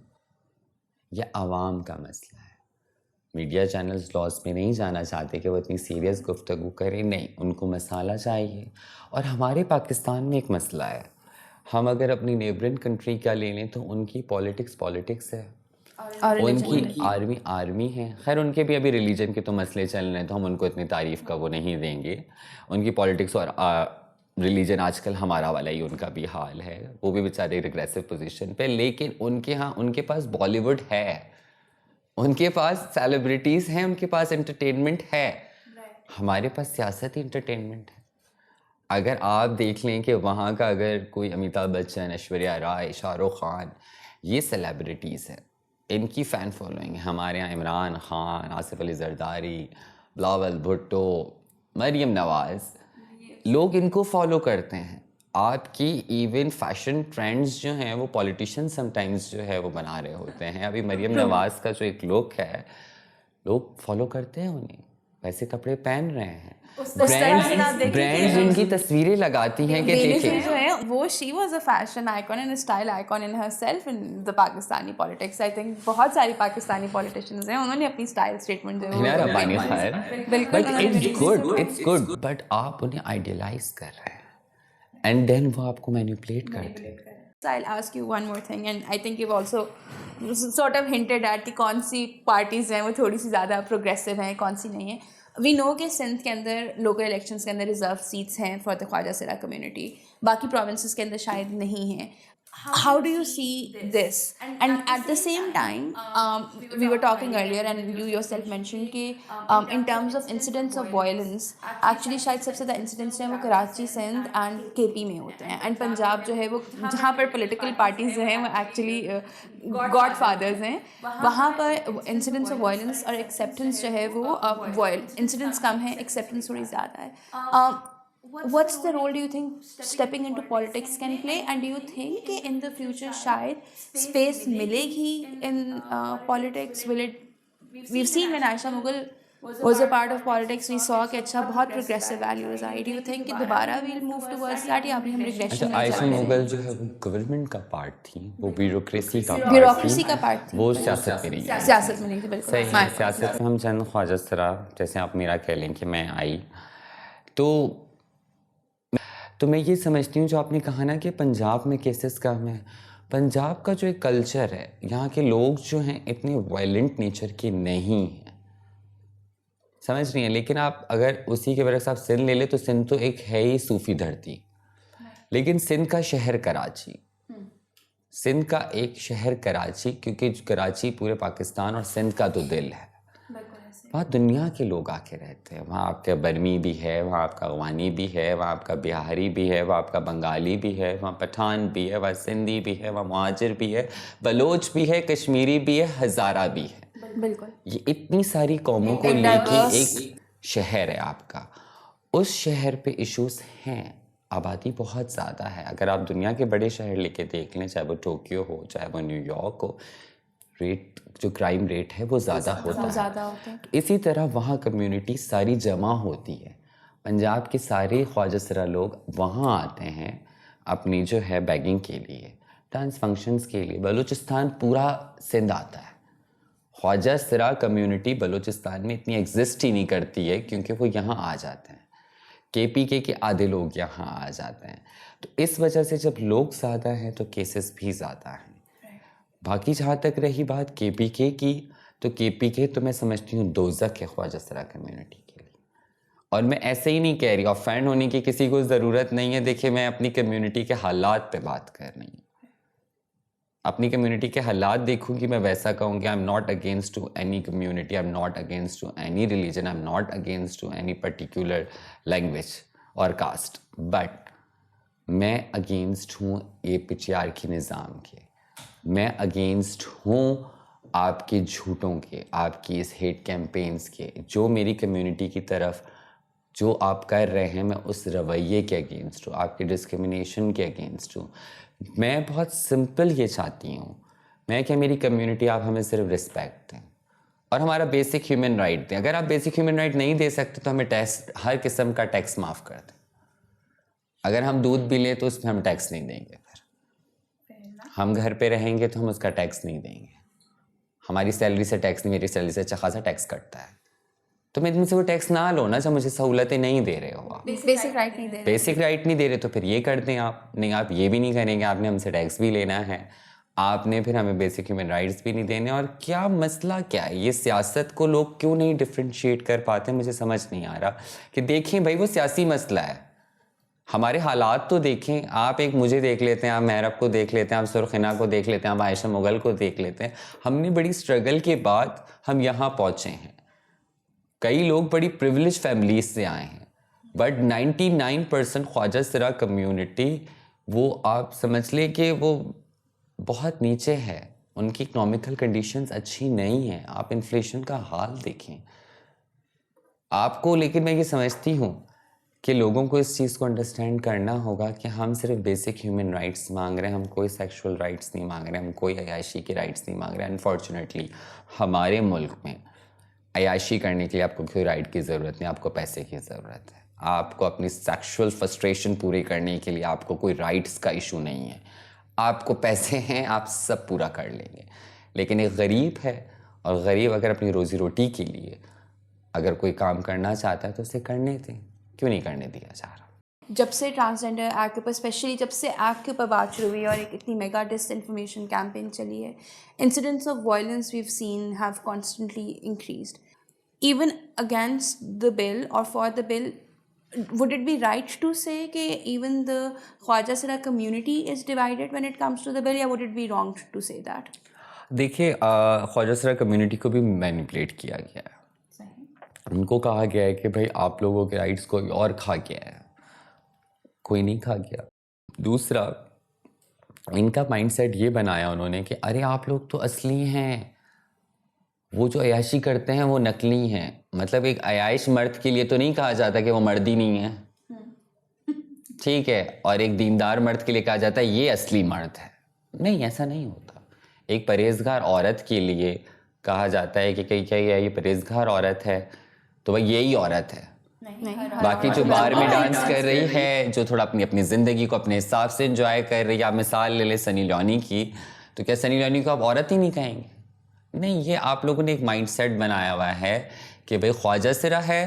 [SPEAKER 2] یہ عوام کا مسئلہ ہے. میڈیا چینلز لاس میں نہیں جانا چاہتے کہ وہ اتنی سیریس گفتگو کریں, نہیں, ان کو مسالہ چاہیے. اور ہمارے پاکستان میں ایک مسئلہ ہے, ہم اگر اپنی نیبرنگ کنٹری کا لے لیں تو ان کی پالیٹکس ہے, ان کی آرمی ہے. خیر ان کے بھی ابھی ریلیجن کے تو مسئلے چل رہے ہیں, تو ہم ان کو اتنی تعریف کا وہ نہیں دیں گے. ان کی پالیٹکس اور ریلیجن آج کل ہمارا والا ہی ان کا بھی حال ہے, وہ بھی بیچارے ریگریسو پوزیشن پہ. لیکن ان کے ہاں ان کے پاس بالی ووڈ ہے, ان کے پاس سیلیبریٹیز ہیں, ان کے پاس انٹرٹینمنٹ ہے. ہمارے پاس سیاست ہی انٹرٹینمنٹ ہے. اگر آپ دیکھ لیں کہ وہاں کا اگر کوئی امیتابھ بچن, ایشوریہ رائے, شاہ رخ خان, یہ سیلیبریٹیز ہیں, ان کی فین فالوئنگ ہے. ہمارے یہاں عمران خان, آصف علی زرداری, بلاول بھٹو, مریم نواز, لوگ ان کو فالو کرتے ہیں. آپ کی ایون فیشن ٹرینڈز جو ہیں وہ پولیٹیشین سم ٹائمز جو ہے وہ بنا رہے ہوتے ہیں. ابھی مریم نواز کا جو ایک لک ہے, لوگ فالو کرتے ہیں انہیں, ویسے کپڑے پہن رہے ہیں. برانڈز ان کی تصویریں لگاتی ہیں کہ دیکھیں
[SPEAKER 1] جو ہے وہ she was a fashion icon and style icon in her self in the Pakistani politics. I think بہت ساری پاکستانی پولیٹیشینز ہیں, انہوں نے اپنی اسٹائل اسٹیٹمنٹ جو ہے
[SPEAKER 2] ربانی خیر,
[SPEAKER 1] بالکل
[SPEAKER 2] اٹس گڈ, بٹ آپ انہیں آئیڈیلائز کر رہے ہیں اینڈ دین وہ آپ کو مینیپولیٹ کرتے ہیں.
[SPEAKER 1] I'll ask you one more thing, and I think you've also sort of hinted at کہ کون سی پارٹیز ہیں وہ تھوڑی سی زیادہ پروگریسو ہیں, کون سی نہیں ہیں. وی نو کہ سندھ کے اندر لوکل الیکشنس کے اندر ریزرو سیٹس ہیں فار دا خواجہ سرا کمیونٹی, باقی پروونسز کے اندر شاید نہیں ہیں. How do you see this? And at the same time, we were talking earlier and you yourself mentioned کہ in terms of incidents of violence, actually شاید سب سے زیادہ incidents ہیں وہ کراچی, سندھ and KP میں ہوتے ہیں, and پنجاب جو ہے وہ جہاں پر political parties جو ہیں وہ actually god fathers ہیں, وہاں پر incidents of violence اور acceptance جو ہے وہ incidents کم ہیں, acceptance تھوڑی زیادہ ہے. What's the role do you think stepping into politics can play, and do you think کہ in the future شاید space ملے گی in politics? Will it, we've seen when Aisha Mughal was a part of politics, we saw کہ اچھا بہت progressive values I. Do you think کہ دوبارہ we'll move towards that یا ابھی ہم regression میں
[SPEAKER 2] عائشہ
[SPEAKER 1] جا رہے ہیں؟
[SPEAKER 2] مغل جو ہے وہ گورنمنٹ کا پارٹ تھی, وہ بیوروکریسی کا
[SPEAKER 1] بیوروکریسی کا پارٹ تھی,
[SPEAKER 2] وہ سیاست میں نہیں ہے.
[SPEAKER 1] سیاست میں نہیں تھی, بالکل
[SPEAKER 2] صحیح ہے. سیاست میں ہم چند خواجہ سرا جیسے آپ میرا کہہ لیں کہ میں آئی, تو میں یہ سمجھتی ہوں جو آپ نے کہا نا کہ پنجاب میں کیسز کم ہیں, پنجاب کا جو ایک کلچر ہے, یہاں کے لوگ جو ہیں اتنے وائلنٹ نیچر کے نہیں ہیں, سمجھ رہی ہیں. لیکن آپ اگر اسی کے برعکس آپ سندھ لے لیں تو سندھ تو ایک ہے ہی صوفی دھرتی, لیکن سندھ کا شہر کراچی, سندھ کا ایک شہر کراچی, کیونکہ کراچی پورے پاکستان اور سندھ کا تو دل ہے, وہاں دنیا کے لوگ آ کے رہتے ہیں. وہاں آپ کا برمی بھی ہے, وہاں آپ کا افغانی بھی ہے, وہاں آپ کا بہاری بھی ہے, وہاں آپ کا بنگالی بھی ہے, وہاں پٹھان بھی ہے, وہاں سندھی بھی ہے, وہاں مہاجر بھی ہے, بلوچ بھی ہے, کشمیری بھی ہے, ہزارہ بھی ہے.
[SPEAKER 1] بالکل
[SPEAKER 2] یہ اتنی ساری قوموں کو لے کے ایک شہر ہے آپ کا. اس شہر پہ ایشوز ہیں, آبادی بہت زیادہ ہے. اگر آپ دنیا کے بڑے شہر لے کے دیکھ لیں, چاہے وہ ٹوکیو ہو, چاہے وہ نیو یارک ہو, ریٹ جو کرائم ریٹ ہے وہ زیادہ ہوتا ہے. اسی طرح وہاں کمیونٹی ساری جمع ہوتی ہے. پنجاب کے سارے خواجہ سرا لوگ وہاں آتے ہیں اپنی جو ہے بیگنگ کے لیے, ڈانس فنکشنز کے لیے. بلوچستان پورا سندھ آتا ہے. خواجہ سرا کمیونٹی بلوچستان میں اتنی ایگزسٹ ہی نہیں کرتی ہے کیونکہ وہ یہاں آ جاتے ہیں. KPK کے آدھے لوگ یہاں آ جاتے ہیں, تو اس وجہ سے جب لوگ زیادہ ہیں تو کیسز بھی زیادہ ہیں. باقی جہاں تک رہی بات KPK کی, تو KPK تو میں سمجھتی ہوں دوزخ ہے خواجہ سرا کمیونٹی کے لیے. اور میں ایسے ہی نہیں کہہ رہی, آفینڈ ہونے کی کسی کو ضرورت نہیں ہے. دیکھیے میں اپنی کمیونٹی کے حالات پہ بات کر رہی ہوں, اپنی کمیونٹی کے حالات دیکھوں گی, میں ویسا کہوں گی I am not against to any community, I am not against to any religion, I am not against to any particular language اور کاسٹ, بٹ میں اگینسٹ ہوں یہ پیٹریارکی نظام کے, میں اگینسٹ ہوں آپ کے جھوٹوں کے, آپ کی اس ہیٹ کیمپینز کے, جو میری کمیونٹی کی طرف جو آپ کر رہے ہیں. میں اس رویے کے اگینسٹ ہوں, آپ کے ڈسکرمنیشن کے اگینسٹ ہوں. میں بہت سمپل یہ چاہتی ہوں, میں کہ میری کمیونٹی آپ ہمیں صرف رسپیکٹ دیں اور ہمارا بیسک ہیومن رائٹ دیں. اگر آپ بیسک ہیومن رائٹ نہیں دے سکتے تو ہمیں ٹیکس, ہر قسم کا ٹیکس معاف کر دیں. اگر ہم دودھ بھی لیں تو اس پہ ہم ٹیکس نہیں دیں گے, پھر ہم گھر پہ رہیں گے تو ہم اس کا ٹیکس نہیں دیں گے. ہماری سیلری سے ٹیکس نہیں, میری سیلری سے اچھا خاصا ٹیکس کٹتا ہے, تو میں ان سے وہ ٹیکس نہ لو نا جب مجھے سہولتیں نہیں دے رہے ہو.
[SPEAKER 1] بیسک رائٹ نہیں دے رہے,
[SPEAKER 2] بیسک رائٹ نہیں دے رہے تو پھر یہ کر دیں آپ. نہیں, آپ یہ بھی نہیں کریں گے, آپ نے ہم سے ٹیکس بھی لینا ہے, آپ نے پھر ہمیں بیسک ہیومن رائٹس بھی نہیں دینے. اور کیا مسئلہ کیا ہے؟ یہ سیاست کو لوگ کیوں نہیں ڈفرینشیٹ کر پاتے, مجھے سمجھ نہیں آ رہا. کہ دیکھیں بھائی وہ سیاسی مسئلہ ہے, ہمارے حالات تو دیکھیں. آپ ایک مجھے دیکھ لیتے ہیں, آپ محرب کو دیکھ لیتے ہیں, آپ سرخنا کو دیکھ لیتے ہیں, آپ عائشہ مغل کو دیکھ لیتے ہیں. ہم نے بڑی اسٹرگل کے بعد ہم یہاں پہنچے ہیں. کئی لوگ بڑی پریولیج فیملیز سے آئے ہیں, بٹ 99% خواجہ سرا کمیونٹی وہ آپ سمجھ لیں کہ وہ بہت نیچے ہے, ان کی اکنامیکل کنڈیشنز اچھی نہیں ہیں. آپ انفلیشن کا حال دیکھیں آپ کو. لیکن میں یہ سمجھتی ہوں کہ لوگوں کو اس چیز کو انڈرسٹینڈ کرنا ہوگا کہ ہم صرف بیسک ہیومن رائٹس مانگ رہے ہیں, ہم کوئی سیکشول رائٹس نہیں مانگ رہے, ہم کوئی عیاشی کی رائٹس نہیں مانگ رہے. انفارچونیٹلی ہمارے ملک میں عیاشی کرنے کے لیے آپ کو کوئی رائٹ کی ضرورت نہیں, آپ کو پیسے کی ضرورت ہے. آپ کو اپنی سیکشول فرسٹریشن پوری کرنے کے لیے آپ کو کوئی رائٹس کا ایشو نہیں ہے. آپ کو پیسے ہیں, آپ سب پورا کر لیں گے. لیکن ایک غریب ہے, اور غریب اگر اپنی روزی روٹی کے لیے اگر کوئی کام کرنا چاہتا ہے تو اسے کرنے دیں, کیوں نہیں کرنے دیا جا رہا؟
[SPEAKER 1] جب سے ٹرانسجینڈر ایکٹ کے اوپر اسپیشلی جب سے ایکٹ کے اوپر بات شروع ہوئی اور ایک اتنی میگا ڈس انفارمیشن کیمپین چلی ہے, incidents of violence we've seen have constantly increased. Even against the bill اور for the bill, would it be right to say کہ even the khawaja sira community is divided when it comes to the bill, یا would it be wrong to say that?
[SPEAKER 2] دیکھیے خواجہ سرا community کو بھی manipulate کیا گیا ہے. ان کو کہا گیا ہے کہ بھائی آپ لوگوں کے رائٹس کوئی اور کھا گیا ہے, کوئی نہیں کھا گیا. دوسرا, ان کا مائنڈ سیٹ یہ بنایا انہوں نے کہ ارے آپ لوگ تو اصلی ہیں, وہ جو عیاشی کرتے ہیں وہ نقلی ہیں. مطلب ایک عیاش مرد کے لیے تو نہیں کہا جاتا کہ وہ مرد ہی نہیں ہے, ٹھیک ہے, اور ایک دیندار مرد کے لیے کہا جاتا ہے یہ اصلی مرد ہے. نہیں, ایسا نہیں ہوتا. ایک پرہیزگار عورت کے لیے کہا جاتا ہے کہ کیا یہ پرہیزگار عورت ہے تو بھائی یہی عورت ہے. باقی جو بار میں ڈانس کر رہی ہے, جو تھوڑا اپنی زندگی کو اپنے حساب سے انجوائے کر رہی ہے, آپ مثال لے لیں سنی لیونی کی, تو کیا سنی لیونی کو آپ عورت ہی نہیں کہیں گے؟ نہیں, یہ آپ لوگوں نے ایک مائنڈ سیٹ بنایا ہوا ہے کہ بھئی خواجہ سرا ہے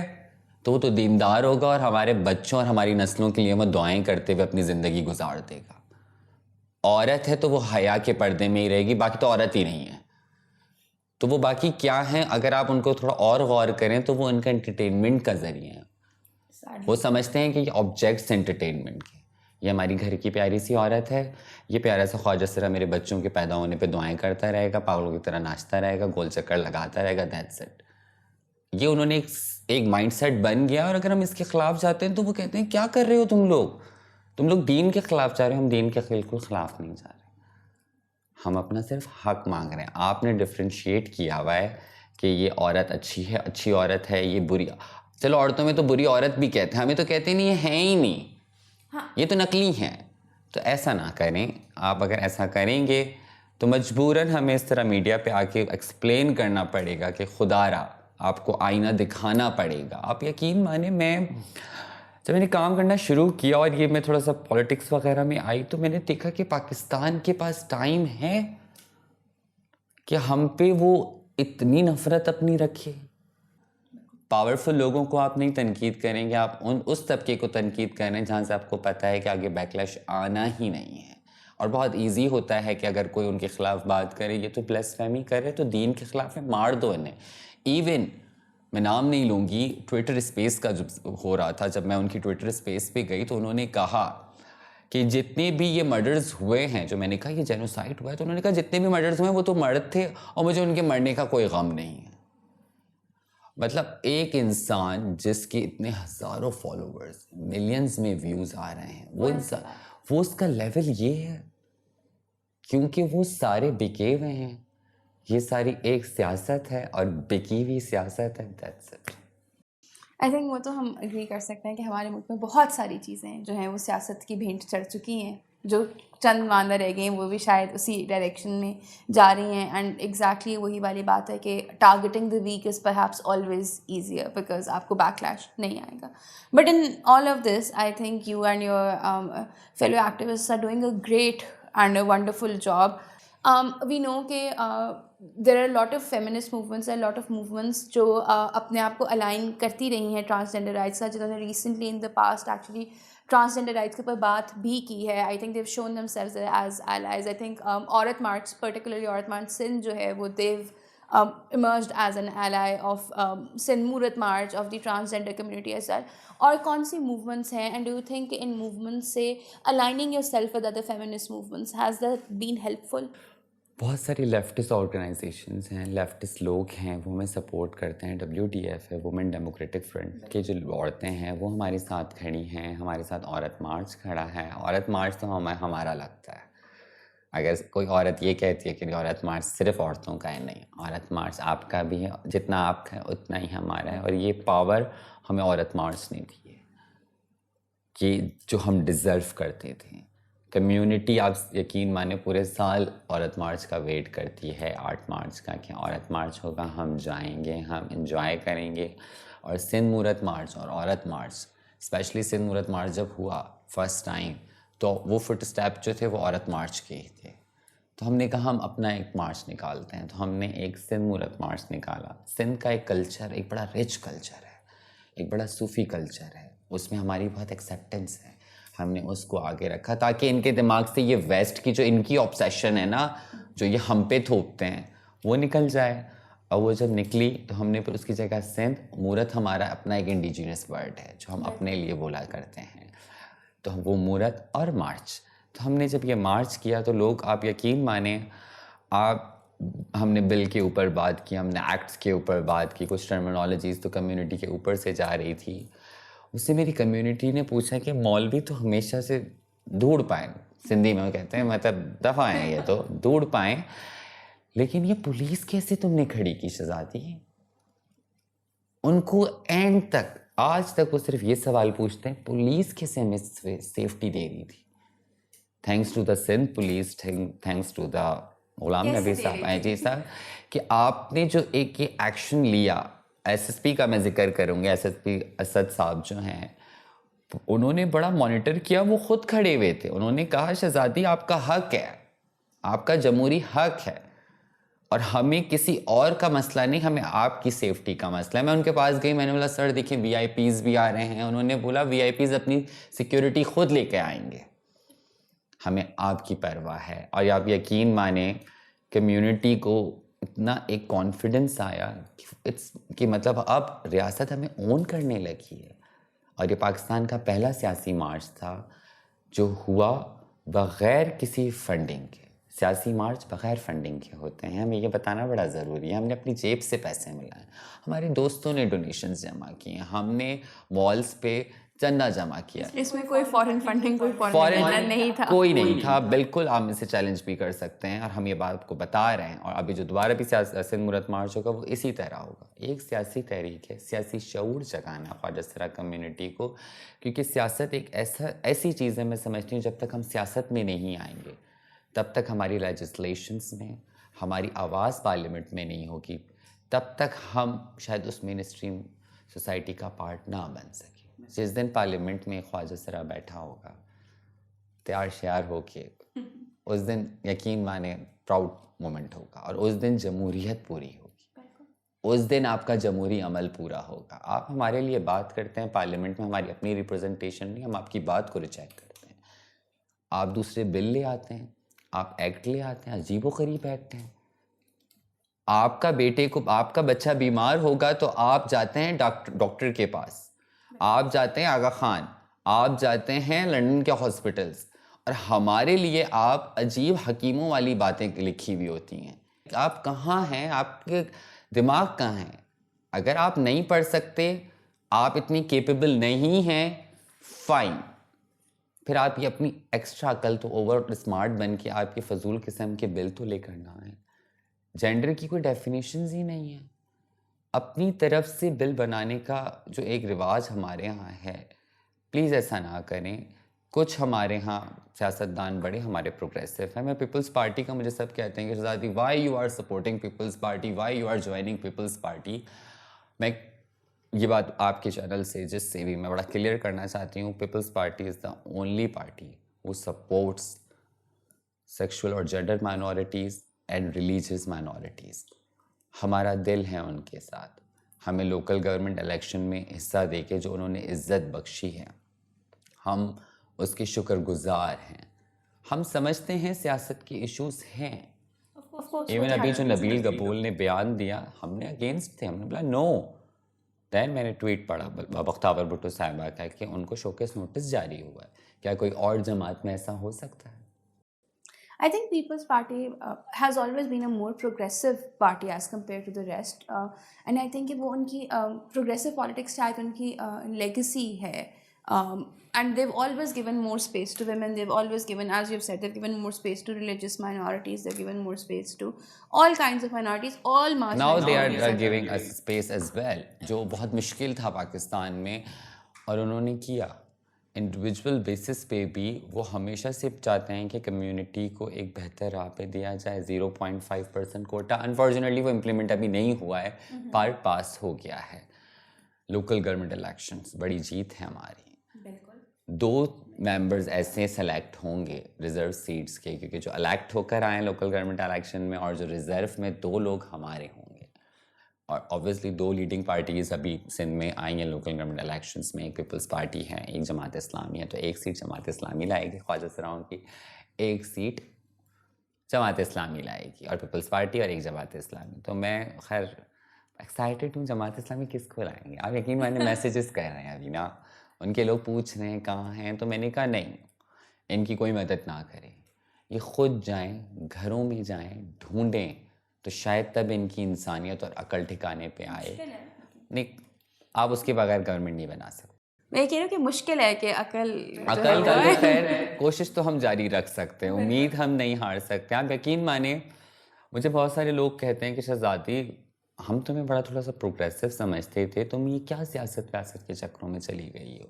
[SPEAKER 2] تو وہ تو دیندار ہوگا اور ہمارے بچوں اور ہماری نسلوں کے لیے وہ دعائیں کرتے ہوئے اپنی زندگی گزار دے گا. عورت ہے تو وہ حیا کے پردے میں ہی رہے گی, باقی تو عورت ہی نہیں ہے. تو وہ باقی کیا ہیں, اگر آپ ان کو تھوڑا اور غور کریں تو وہ ان کا انٹرٹینمنٹ کا ذریعہ ہے. وہ سمجھتے ہیں کہ یہ آبجیکٹس انٹرٹینمنٹ کے, یہ ہماری گھر کی پیاری سی عورت ہے, یہ پیارا سا خواجہ سرا میرے بچوں کے پیدا ہونے پہ دعائیں کرتا رہے گا, پاگلوں کی طرح ناچتا رہے گا, گول چکر لگاتا رہے گا, دیٹس اٹ. یہ انہوں نے ایک مائنڈ سیٹ بن گیا, اور اگر ہم اس کے خلاف جاتے ہیں تو وہ کہتے ہیں کیا کر رہے ہو تم لوگ دین کے خلاف جا رہے ہو. ہم دین کے بالکل خلاف نہیں جا رہے, ہم اپنا صرف حق مانگ رہے ہیں. آپ نے ڈفرینشیٹ کیا ہوا ہے کہ یہ عورت اچھی ہے, اچھی عورت ہے, یہ بری. چلو عورتوں میں تو بری عورت بھی کہتے ہیں, ہمیں تو کہتے نہیں یہ ہیں ہی نہیں, یہ تو نقلی ہیں. تو ایسا نہ کریں. آپ اگر ایسا کریں گے تو مجبوراً ہمیں اس طرح میڈیا پہ آ کے ایکسپلین کرنا پڑے گا کہ خدا را آپ کو آئینہ دکھانا پڑے گا. آپ یقین مانیں, جب میں نے کام کرنا شروع کیا اور یہ میں تھوڑا سا پولیٹکس وغیرہ میں آئی تو میں نے دیکھا کہ پاکستان کے پاس ٹائم ہے کہ ہم پہ وہ اتنی نفرت اپنی رکھے. پاورفل لوگوں کو آپ نہیں تنقید کریں گے, آپ اس طبقے کو تنقید کر رہے ہیں جہاں سے آپ کو پتہ ہے کہ آگے بیکلیش آنا ہی نہیں ہے. اور بہت ایزی ہوتا ہے کہ اگر کوئی ان کے خلاف بات کرے, یہ تو بلیس فہمی کرے تو دین کے خلاف ہے, مار دو انہیں. ایون میں نام نہیں لوں گی, ٹویٹر اسپیس کا جب ہو رہا تھا, جب میں ان کی ٹویٹر اسپیس پہ گئی تو انہوں نے کہا کہ جتنے بھی یہ مرڈرز ہوئے ہیں, جو میں نے کہا یہ جینوسائڈ ہوا ہے, تو انہوں نے کہا جتنے بھی مرڈرز ہوئے ہیں وہ تو مرد تھے اور مجھے ان کے مرنے کا کوئی غم نہیں ہے. مطلب ایک انسان جس کے اتنے ہزاروں فالوورز, ملینز میں ویوز آ رہے ہیں, وہ اس کا لیول یہ ہے کیونکہ وہ سارے بکے ہوئے ہیں. یہ ساری ایک سیاست ہے اور بکی ہوئی سیاست ہے. That's it.
[SPEAKER 1] آئی تھنک وہ تو ہم اگری کر سکتے ہیں کہ ہمارے ملک میں بہت ساری چیزیں جو ہیں وہ سیاست کی بھینٹ چڑھ چکی ہیں, جو چند ماندہ رہ گئی ہیں وہ بھی شاید اسی ڈائریکشن میں جا رہی ہیں. اینڈ ایگزیکٹلی وہی والی بات ہے کہ targeting the weak is perhaps always easier because آپ کو بیک لیش نہیں آئے گا. But in all of this I think you and your fellow activists are doing a great and a wonderful job. We know کہ there are lot of feminist movements and lot of movements جو اپنے آپ کو align کرتی رہی ہیں transgender rights کا, جنہوں نے recently in the past actually transgender rights کے اوپر بات بھی کی ہے. I think they've shown themselves as allies. I think Aurat March, particularly عورت مارچ سندھ جو ہے وہ دیو emerged as an ally of Sindh Murat March of the transgender community as well. اور کون سی موومنٹس ہیں, and do you think in movements سے aligning yourself with other feminist movements, has that been helpful?
[SPEAKER 2] بہت ساری leftist organisations ہیں, leftist لوگ ہیں, وہ ہمیں سپورٹ کرتے ہیں. WDF ہے, وومن ڈیموکریٹک فرنٹ کے جو عورتیں ہیں وہ ہمارے ساتھ کھڑی ہیں. ہمارے ساتھ عورت مارچ کھڑا ہے. عورت مارچ تو ہمارا لگتا ہے. اگر کوئی عورت یہ کہتی ہے کہ عورت مارچ صرف عورتوں کا ہے, نہیں, عورت مارچ آپ کا بھی ہے, جتنا آپ کا ہے اتنا ہی ہمارا ہے. اور یہ پاور ہمیں عورت مارچ نے دی ہے کہ جو ہم ڈیزرو کرتے تھے. کمیونٹی آپ یقین مانیں پورے سال عورت مارچ کا ویٹ کرتی ہے, 8 مارچ کا, کہ عورت مارچ ہوگا, ہم جائیں گے, ہم انجوائے کریں گے. اور سندھ مورت مارچ اور عورت مارچ, اسپیشلی سندھ مورت مارچ جب ہوا فرسٹ ٹائم, تو وہ فٹ اسٹیپ جو تھے وہ عورت مارچ کے ہی تھے. تو ہم نے کہا ہم اپنا ایک مارچ نکالتے ہیں, تو ہم نے ایک سندھ مورت مارچ نکالا. سندھ کا ایک کلچر ایک بڑا رچ کلچر ہے, ایک بڑا صوفی کلچر ہے, اس میں ہماری بہت ایکسیپٹنس ہے. ہم نے اس کو آگے رکھا تاکہ ان کے دماغ سے یہ ویسٹ کی جو ان کی آبسیشن ہے نا, جو یہ ہم پہ تھوپتے ہیں, وہ نکل جائے. اور وہ جب نکلی تو ہم نے پھر اس کی جگہ سندھ, مورت ہمارا اپنا ایک انڈیجینس ورڈ ہے جو ہم اپنے لیے بولا کرتے ہیں, تو وہ مورت اور مارچ. تو ہم نے جب یہ مارچ کیا تو لوگ, آپ یقین مانیں, ہم نے بل کے اوپر بات کی, ہم نے ایکٹس کے اوپر بات کی, کچھ ٹرمینالوجیز تو کمیونٹی کے اوپر سے جا رہی تھی. اس سے میری کمیونٹی نے پوچھا کہ مولوی تو ہمیشہ سے دھوڑ پائیں, سندھی میں کہتے ہیں, مطلب دفعہ ہیں یہ تو دھوڑ پائیں, لیکن یہ پولیس کیسے تم نے کھڑی کی شہزادی؟ ان کو اینڈ تک, آج تک وہ صرف یہ سوال پوچھتے ہیں پولیس کیسے ہمیں سیفٹی دے رہی تھی. Thanks to the Sindh police, thanks to the Ghulam Nabi صاحب, جی صاحب, کہ آپ نے جو ایک یہ ایکشن لیا. ایس ایس پی کا میں ذکر کروں گا, ایس ایس پی اسد صاحب جو ہیں, انہوں نے بڑا مانیٹر کیا, وہ خود کھڑے ہوئے تھے. انہوں نے کہا شہزادی آپ کا حق ہے, آپ کا جمہوری حق ہے, اور ہمیں کسی اور کا مسئلہ نہیں, ہمیں آپ کی سیفٹی کا مسئلہ ہے. میں ان کے پاس گئی, میں نے بولا سر دیکھیں وی آئی پیز بھی آ رہے ہیں. انہوں نے بولا وی آئی پیز اپنی سیکیورٹی خود لے کے آئیں گے, ہمیں آپ کی پرواہ ہے. اور آپ یقین مانیں کمیونٹی کو اتنا ایک کانفیڈنس آیا کہ مطلب اب ریاست ہمیں اون کرنے لگی ہے. اور یہ پاکستان کا پہلا سیاسی مارچ تھا جو ہوا بغیر کسی فنڈنگ کے. سیاسی مارچ بغیر فنڈنگ کے ہوتے ہیں, ہمیں یہ بتانا بڑا ضروری ہے. ہم نے اپنی جیب سے پیسے ملائے, ہمارے دوستوں نے ڈونیشنز جمع کی ہیں, ہم نے والز پہ چندہ جمع کیا.
[SPEAKER 1] اس میں کوئی فارن فنڈنگ, کوئی فارن نہیں تھا,
[SPEAKER 2] کوئی نہیں تھا بالکل. آپ اسے چیلنج بھی کر سکتے ہیں, اور ہم یہ بات کو بتا رہے ہیں. اور ابھی جو دوبارہ بھی سندھ مورت مارچ ہوگا وہ اسی طرح ہوگا. ایک سیاسی تحریک ہے, سیاسی شعور جگانا خواجہ سرا کمیونٹی کو, کیونکہ سیاست ایک ایسی چیز ہے, میں سمجھتی ہوں جب تک ہم سیاست میں نہیں آئیں گے تب تک ہماری لیجسلیشنز میں ہماری آواز پارلیمنٹ میں نہیں ہوگی, تب تک ہم شاید اس مین اسٹریم سوسائٹی کا پارٹ نہ بن سکیں. جس دن پارلیمنٹ میں خواجہ سرا بیٹھا ہوگا تیار شیار ہو کے, اس دن یقین مانے پراؤڈ مومنٹ ہوگا, اور اس دن جمہوریت پوری ہوگی, اس دن آپ کا جمہوری عمل پورا ہوگا. آپ ہمارے لیے بات کرتے ہیں پارلیمنٹ میں, ہماری اپنی ریپرزنٹیشن نہیں, ہم آپ کی بات کو ریجیکٹ کرتے ہیں. آپ دوسرے بل لے آتے ہیں, آپ ایکٹ لے آتے ہیں, عجیب و غریب ایکٹ ہیں. آپ کا بیٹے کو, آپ کا بچہ بیمار ہوگا تو آپ جاتے ہیں ڈاکٹر کے پاس, آپ جاتے ہیں آغا خان, آپ جاتے ہیں لندن کے ہاسپٹلز, اور ہمارے لیے آپ عجیب حکیموں والی باتیں لکھی ہوئی ہوتی ہیں. آپ کہاں ہیں, آپ کے دماغ کہاں ہیں؟ اگر آپ نہیں پڑھ سکتے, آپ اتنی کیپیبل نہیں ہیں, فائن, پھر آپ یہ اپنی ایکسٹرا عقل تو اوور اسمارٹ بن کے آپ کے فضول قسم کے بل تو لے کر نہ آئیں. جینڈر کی کوئی ڈیفینیشنز ہی نہیں ہے. اپنی طرف سے بل بنانے کا جو ایک رواج ہمارے ہاں ہے, پلیز ایسا نہ کریں. کچھ ہمارے ہاں سیاستدان بڑے ہمارے پروگریسو ہیں. میں پیپلز پارٹی کا, مجھے سب کہتے ہیں کہ Shahzadi why you are supporting Peoples Party, why you are joining Peoples Party. میں یہ بات آپ کے چینل سے جس سے بھی میں بڑا کلیئر کرنا چاہتی ہوں, Peoples Party is the only party who supports sexual اور gender minorities and religious minorities. ہمارا دل ہے ان کے ساتھ. ہمیں لوکل گورنمنٹ الیکشن میں حصہ دے کے جو انہوں نے عزت بخشی ہے, ہم اس کے شکر گزار ہیں. ہم سمجھتے ہیں سیاست کے ایشوز ہیں. ایون ابھی جو نبیل گبول نے بیان دیا, ہم نے اگینسٹ تھے, ہم نے بولا نو. دین میں نے ٹویٹ پڑھا بختیار بھٹو صاحبہ کا کہ ان کو شوکیس نوٹس جاری ہوا ہے. کیا کوئی اور جماعت میں ایسا ہو سکتا ہے؟
[SPEAKER 1] I think People's Party has always been a more progressive party as compared to the rest. And I think کہ وہ ان کی progressive politics شاید ان کی legacy ہے. And they've always given more space to women. They've always given, as you've said, they've given more space to religious minorities. They've given more space to all kinds of minorities, all marginalized.
[SPEAKER 2] Now they are giving us space as well, جو بہت مشکل تھا پاکستان میں, اور انہوں نے کیا. Individual basis پہ بھی وہ ہمیشہ سے چاہتے ہیں کہ کمیونٹی کو ایک بہتر راہ پہ دیا جائے. 0.5% کوٹا, انفارچونیٹلی وہ امپلیمنٹ ابھی نہیں ہوا ہے, پارٹ پاس ہو گیا ہے. لوکل گورنمنٹ الیکشنز بڑی جیت ہے ہماری. 2 ممبرز ایسے سلیکٹ ہوں گے ریزرو سیٹس کے, کیونکہ جو الیکٹ ہو کر آئے لوکل گورنمنٹ الیکشن میں, اور جو ریزرو میں 2 لوگ ہمارے ہوں گے. اور اوبویسلی 2 لیڈنگ پارٹیز ابھی سندھ میں آئی ہیں لوکل گورنمنٹ الیکشنس میں. ایک پیپلز پارٹی ہے, ایک جماعت اسلامی ہے. تو ایک سیٹ جماعت اسلامی لائے گی خواجہ سراؤں کی, ایک سیٹ جماعت اسلامی لائے گی, اور پیپلز پارٹی اور ایک جماعت اسلامی. تو میں خیر ایکسائٹیڈ ہوں. جماعت اسلامی کس کو لائیں گے آپ یقین مانیں, میسیجز کر رہے ہیں ابھی نا, ان کے لوگ پوچھ رہے ہیں کہاں ہیں. تو میں نے کہا نہیں, ان کی کوئی مدد نہ کریں, یہ خود جائیں, گھروں میں جائیں, ڈھونڈیں, تو شاید تب ان کی انسانیت اور عقل ٹھکانے پہ آئے. نہیں, آپ اس کے بغیر گورنمنٹ نہیں بنا سکتے.
[SPEAKER 1] میں کہہ رہی ہوں کہ مشکل ہے کہ عقل
[SPEAKER 2] کا تو خیر کوشش تو ہم جاری رکھ سکتے ہیں, امید ہم نہیں ہار سکتے. آپ یقین مانیں, مجھے بہت سارے لوگ کہتے ہیں کہ شہزادی ہم تمہیں بڑا تھوڑا سا پروگریسو سمجھتے تھے, تم یہ کیا سیاست ویاست کے چکروں میں چلی گئی ہو.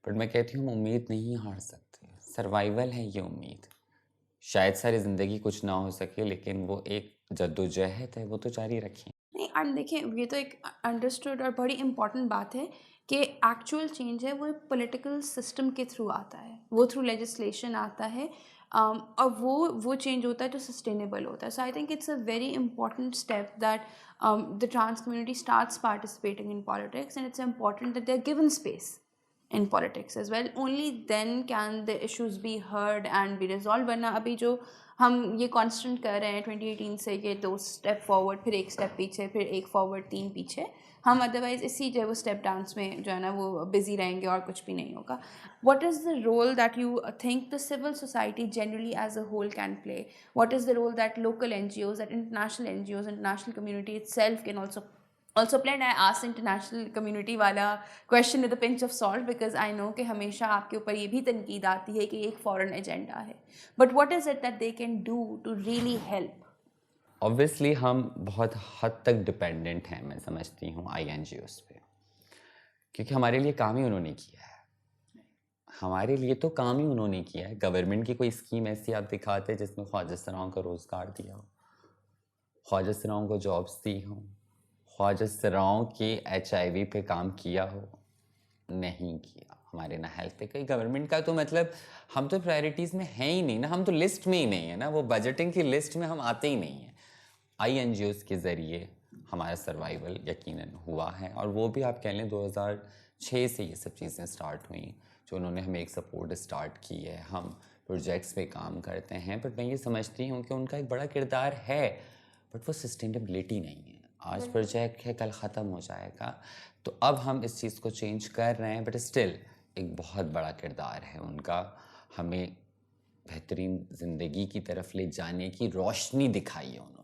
[SPEAKER 2] بٹ میں کہتی ہوں امید نہیں ہار سکتے, سروائیول ہے یہ امید. شاید ساری زندگی کچھ نہ ہو سکے, لیکن وہ ایک جدوجہد ہے, وہ تو جاری رکھیں.
[SPEAKER 1] نہیں, اور دیکھیں یہ تو ایک انڈرسٹوڈ اور بڑی امپورٹنٹ بات ہے کہ ایکچوئل چینج ہے وہ پولیٹیکل سسٹم کے تھرو آتا ہے, وہ تھرو لیجسلیشن آتا ہے, اور وہ چینج ہوتا ہے تو سسٹینیبل ہوتا ہے. So I think it's a very important step that the trans community starts participating in politics, and it's important that they're given space in politics as well. Only then can the issues be heard and be resolved. ورنہ ابھی جو ہم یہ constant کر رہے ہیں 2018 سے کہ 2 اسٹیپ فارورڈ پھر 1 اسٹیپ پیچھے پھر 1 فارورڈ 3 پیچھے, ہم ادروائز اسی جو ہے وہ اسٹیپ ڈانس میں جو ہے نا وہ بزی رہیں گے اور کچھ بھی نہیں ہوگا. What is the role that you think the civil society generally as a whole can play? What is the role that local NGOs, that international NGOs, international community itself can also play? And I asked international community والا question with a pinch of salt because I know کہ ہمیشہ آپ کے اوپر یہ بھی تنقید آتی ہے کہ ایک فورن ایجنڈا ہے, but what is it that they can do to really help?
[SPEAKER 2] Obviously ہم بہت حد تک ڈپینڈنٹ ہیں, میں سمجھتی ہوں, INGOs پہ, کیونکہ ہمارے لیے کام ہی انہوں نے کیا ہے. ہمارے لیے تو کام ہی انہوں نے کیا ہے. گورنمنٹ کی کوئی اسکیم ایسی آپ دکھاتے جس میں خواجہ سراؤں کو روزگار دیا ہو, خواجہ سراؤں کو جابس دی ہوں, خواجہ سراؤں کی HIV پہ کام کیا ہو؟ نہیں کیا. ہمارے نہ ہیلتھ پہ کوئی گورنمنٹ کا, تو مطلب ہم تو پرائرٹیز میں ہیں ہی نہیں نا, ہم تو لسٹ میں ہی نہیں ہیں نا, وہ بجٹنگ کی لسٹ میں ہم آتے ہی نہیں ہیں. INGOs کے ذریعے ہمارا سروائیول یقیناً ہوا ہے, اور وہ بھی آپ کہہ لیں 2006 سے یہ سب چیزیں سٹارٹ ہوئیں, جو انہوں نے ہمیں ایک سپورٹ سٹارٹ کی ہے. ہم پروجیکٹس پہ کام کرتے ہیں, بٹ میں یہ سمجھتی ہوں کہ ان کا ایک بڑا کردار ہے, بٹ وہ سسٹینیبلٹی نہیں ہے. آج پروجیکٹ ہے, کل ختم ہو جائے گا. تو اب ہم اس چیز کو چینج کر رہے ہیں, بٹ اسٹل ایک بہت بڑا کردار ہے ان کا. ہمیں بہترین زندگی کی طرف لے جانے کی روشنی دکھائی ہے انہوں نے.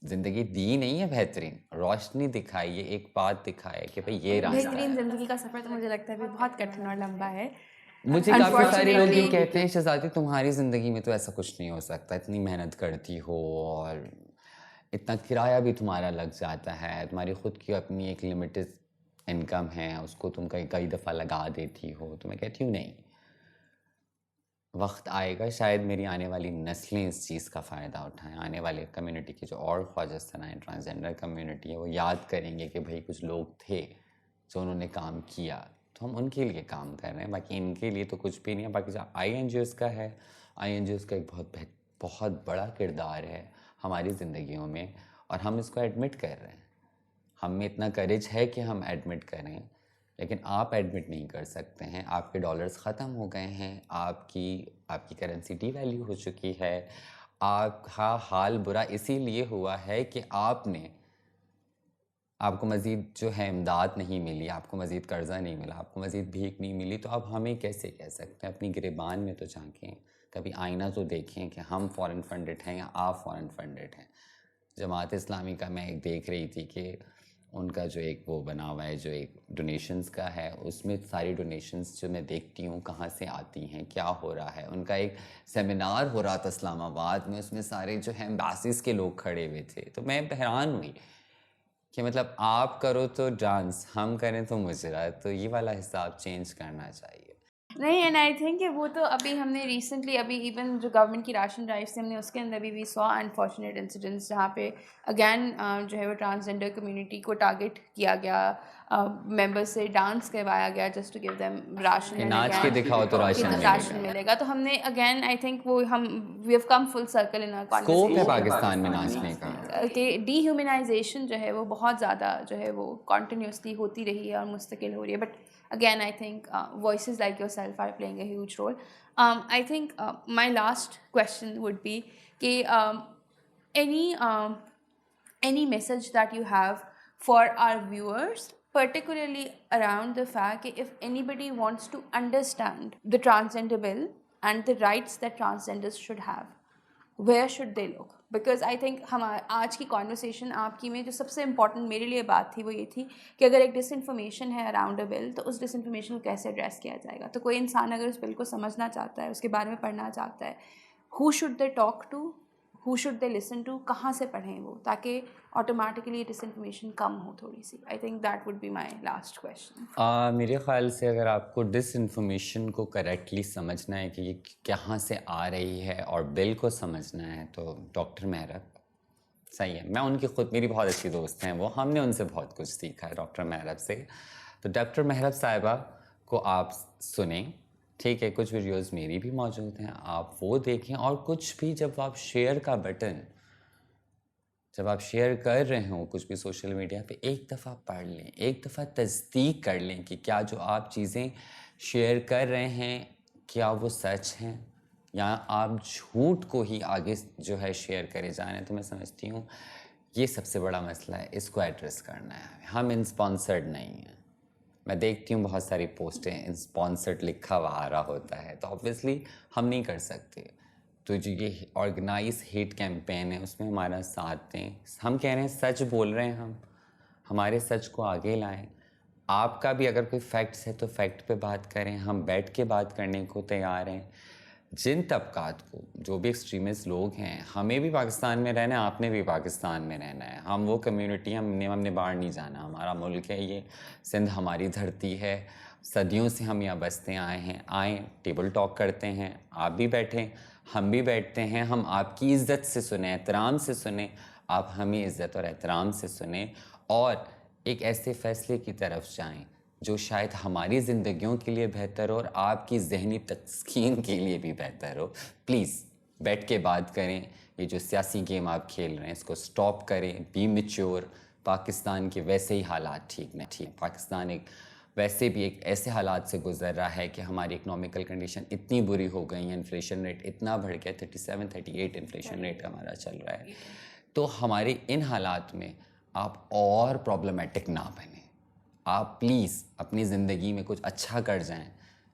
[SPEAKER 2] زندگی دی نہیں ہے, بہترین روشنی دکھائی ہے, ایک بات دکھائے کہ بھائی یہ راستہ ہے.
[SPEAKER 1] بہترین زندگی کا سفر تو مجھے لگتا ہے بہت کٹھن اور لمبا ہے.
[SPEAKER 2] مجھے کافی سارے لوگ یہ کہتے ہیں شہزادی تمہاری زندگی میں تو ایسا کچھ نہیں ہو سکتا, اتنی محنت کرتی ہو اور اتنا کرایہ بھی تمہارا لگ جاتا ہے, تمہاری خود کی اپنی ایک لمیٹڈ انکم ہے, اس کو تم کئی دفعہ لگا دیتی ہو. تو میں کہتی ہوں نہیں, وقت آئے گا شاید میری آنے والی نسلیں اس چیز کا فائدہ اٹھائیں. آنے والے کمیونٹی کے جو اور خواجہ سرائیں ٹرانسجینڈر کمیونٹی ہے, وہ یاد کریں گے کہ بھائی کچھ لوگ تھے جو انہوں نے کام کیا, تو ہم ان کے لیے کام کر رہے ہیں. باقی ان کے لیے تو کچھ بھی نہیں ہے. باقی جو INGOs کا ہے, INGOs کا ایک بہت بڑا کردار ہے ہماری زندگیوں میں, اور ہم اس کو ایڈمٹ کر رہے ہیں. ہم میں اتنا کریج ہے کہ ہم ایڈمٹ کریں, لیکن آپ ایڈمٹ نہیں کر سکتے ہیں. آپ کے ڈالرز ختم ہو گئے ہیں, آپ کی کرنسی ڈی ویلیو ہو چکی ہے. آپ کا حال برا اسی لیے ہوا ہے کہ آپ کو مزید جو ہے امداد نہیں ملی, آپ کو مزید قرضہ نہیں ملا, آپ کو مزید بھیک نہیں ملی. تو اب ہمیں کیسے کہہ سکتے ہیں؟ اپنی گریبان میں تو جھانکیں, کبھی آئینہ تو دیکھیں کہ ہم فورن فنڈڈ ہیں یا آپ فورن فنڈڈ ہیں. جماعت اسلامی کا میں ایک دیکھ رہی تھی کہ ان کا جو ایک وہ بنا ہوا ہے جو ایک ڈونیشنز کا ہے, اس میں ساری ڈونیشنز جو میں دیکھتی ہوں کہاں سے آتی ہیں, کیا ہو رہا ہے. ان کا ایک سیمینار ہو رہا تھا اسلام آباد میں, اس میں سارے جو ہیں ایمبیسیز کے لوگ کھڑے ہوئے تھے. تو میں حیران ہوئی کہ مطلب آپ کرو تو ڈانس, ہم کریں تو مجرا. تو یہ والا حساب چینج کرنا چاہیے.
[SPEAKER 1] نہیں, اینڈ آئی تھنک کہ وہ تو ابھی ہم نے ریسنٹلی ابھی ایون جو گورنمنٹ کی راشن ڈرائیو سے ہم نے اس کے اندر بھی وی سو انفارچونیٹ انسیڈنٹس جہاں پہ اگین جو ہے وہ ٹرانسجینڈر کمیونٹی کو ٹارگیٹ کیا گیا, ممبرس سے ڈانس کروایا گیا just to give them ration.
[SPEAKER 2] ناچ کے دکھاؤ تو راشن
[SPEAKER 1] ملے گا. تو ہم نے اگین آئی تھنک وہ ہم we have come full circle in our
[SPEAKER 2] scope ہے پاکستان میں ناچنے کا
[SPEAKER 1] کہ ڈی ہیومنائزیشن جو ہے وہ بہت زیادہ جو ہے وہ کنٹینیوسلی ہوتی رہی ہے اور مستقل ہو رہی ہے. But again I think voices like yourself are playing a huge role. I think my last question would be ki any message that you have for our viewers, particularly around the fact that if anybody wants to understand the transgender bill and the rights that transgenders should have, where should they look? Because I think آج کی conversation آپ کی میں جو سب سے important میرے لیے بات تھی وہ یہ تھی کہ اگر ایک ڈس انفارمیشن ہے اراؤنڈ اے بل تو اس ڈس انفارمیشن کو کیسے ایڈریس کیا جائے گا. تو کوئی انسان اگر اس بل کو سمجھنا چاہتا ہے, اس کے بارے میں پڑھنا چاہتا ہے, who should they talk to, who should they listen to, کہاں سے پڑھیں وہ, تاکہ آٹومیٹکلی ڈس انفارمیشن کم ہو تھوڑی سی. I think that would be my last question.
[SPEAKER 2] میرے خیال سے اگر آپ کو ڈس انفارمیشن کو کریکٹلی سمجھنا ہے کہ یہ کہاں سے آ رہی ہے اور بل کو سمجھنا ہے تو ڈاکٹر مہرب صحیح ہے. میں ان کی خود میری بہت اچھی دوست ہیں وہ, ہم نے ان سے بہت کچھ سیکھا ہے ڈاکٹر مہرب سے. تو ڈاکٹر مہرب صاحبہ کو آپ سنیں, ٹھیک ہے. کچھ ویڈیوز میری بھی موجود ہیں, آپ وہ دیکھیں. اور کچھ بھی جب آپ شیئر کا بٹن جب آپ شیئر کر رہے ہوں کچھ بھی سوشل میڈیا پہ, ایک دفعہ پڑھ لیں, ایک دفعہ تصدیق کر لیں کہ کیا جو آپ چیزیں شیئر کر رہے ہیں کیا وہ سچ ہیں یا آپ جھوٹ کو ہی آگے جو ہے شیئر کرے جا رہے ہیں. تو میں سمجھتی ہوں یہ سب سے بڑا مسئلہ ہے, اس کو ایڈریس کرنا ہے. ہم انسپانسرڈ نہیں ہیں. میں دیکھتی ہوں بہت ساری پوسٹیں انسپانسرڈ لکھا ہوا آ رہا ہوتا ہے, تو آبویسلی ہم نہیں کر سکتے. تو جو یہ آرگنائز ہیٹ کیمپین ہے اس میں ہمارا ساتھ دیں. ہم کہہ رہے ہیں سچ بول رہے ہیں, ہم ہمارے سچ کو آگے لائیں. آپ کا بھی اگر کوئی فیکٹس ہے تو فیکٹ پہ بات کریں, ہم بیٹھ کے بات کرنے کو تیار ہیں. جن طبقات کو جو بھی ایکسٹریمسٹ لوگ ہیں, ہمیں بھی پاکستان میں رہنا ہے, آپ نے بھی پاکستان میں رہنا ہے. ہم وہ کمیونٹی ہم نے باہر نہیں جانا. ہمارا ملک ہے یہ, سندھ ہماری دھرتی ہے, صدیوں سے ہم یہاں بستے آئے ہیں. آئیں ٹیبل ٹاک کرتے ہیں, آپ بھی بیٹھیں ہم بھی بیٹھتے ہیں. ہم آپ کی عزت سے سنیں, احترام سے سنیں, آپ ہمیں عزت اور احترام سے سنیں اور ایک ایسے فیصلے کی طرف جائیں جو شاید ہماری زندگیوں کے لیے بہتر ہو اور آپ کی ذہنی تسکین کے لیے بھی بہتر ہو. پلیز بیٹھ کے بات کریں. یہ جو سیاسی گیم آپ کھیل رہے ہیں اس کو سٹاپ کریں. Be mature. پاکستان کے ویسے ہی حالات ٹھیک نہیں ٹھیک. پاکستان ایک ویسے بھی ایک ایسے حالات سے گزر رہا ہے کہ ہماری اکنامیکل کنڈیشن اتنی بری ہو گئی ہیں, انفلیشن ریٹ اتنا بڑھ گیا, 37-38 انفلیشن ریٹ ہمارا چل رہا ہے. تو ہمارے ان حالات میں آپ اور پرابلمیٹک نہ بنیں. آپ پلیز اپنی زندگی میں کچھ اچھا کر جائیں,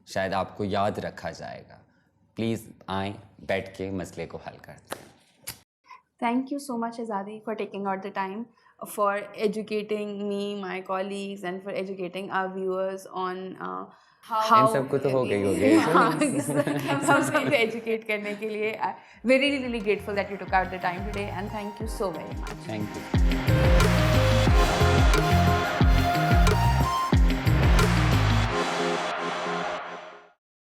[SPEAKER 2] شاید آپ کو یاد رکھا جائے گا. پلیز آئیں, بیٹھ کے مسئلے کو حل کرتے ہیں.
[SPEAKER 1] Thank you so much, Azadi, for taking out the time for educating me, my colleagues, and for educating our viewers on how
[SPEAKER 2] ان سب کو تو ہو گئی ہوگی
[SPEAKER 1] ہم سب کو ایجوکیٹ کرنے کے لیے. We're really, really grateful that you took out the time today, and thank you so very much.
[SPEAKER 2] Thank you.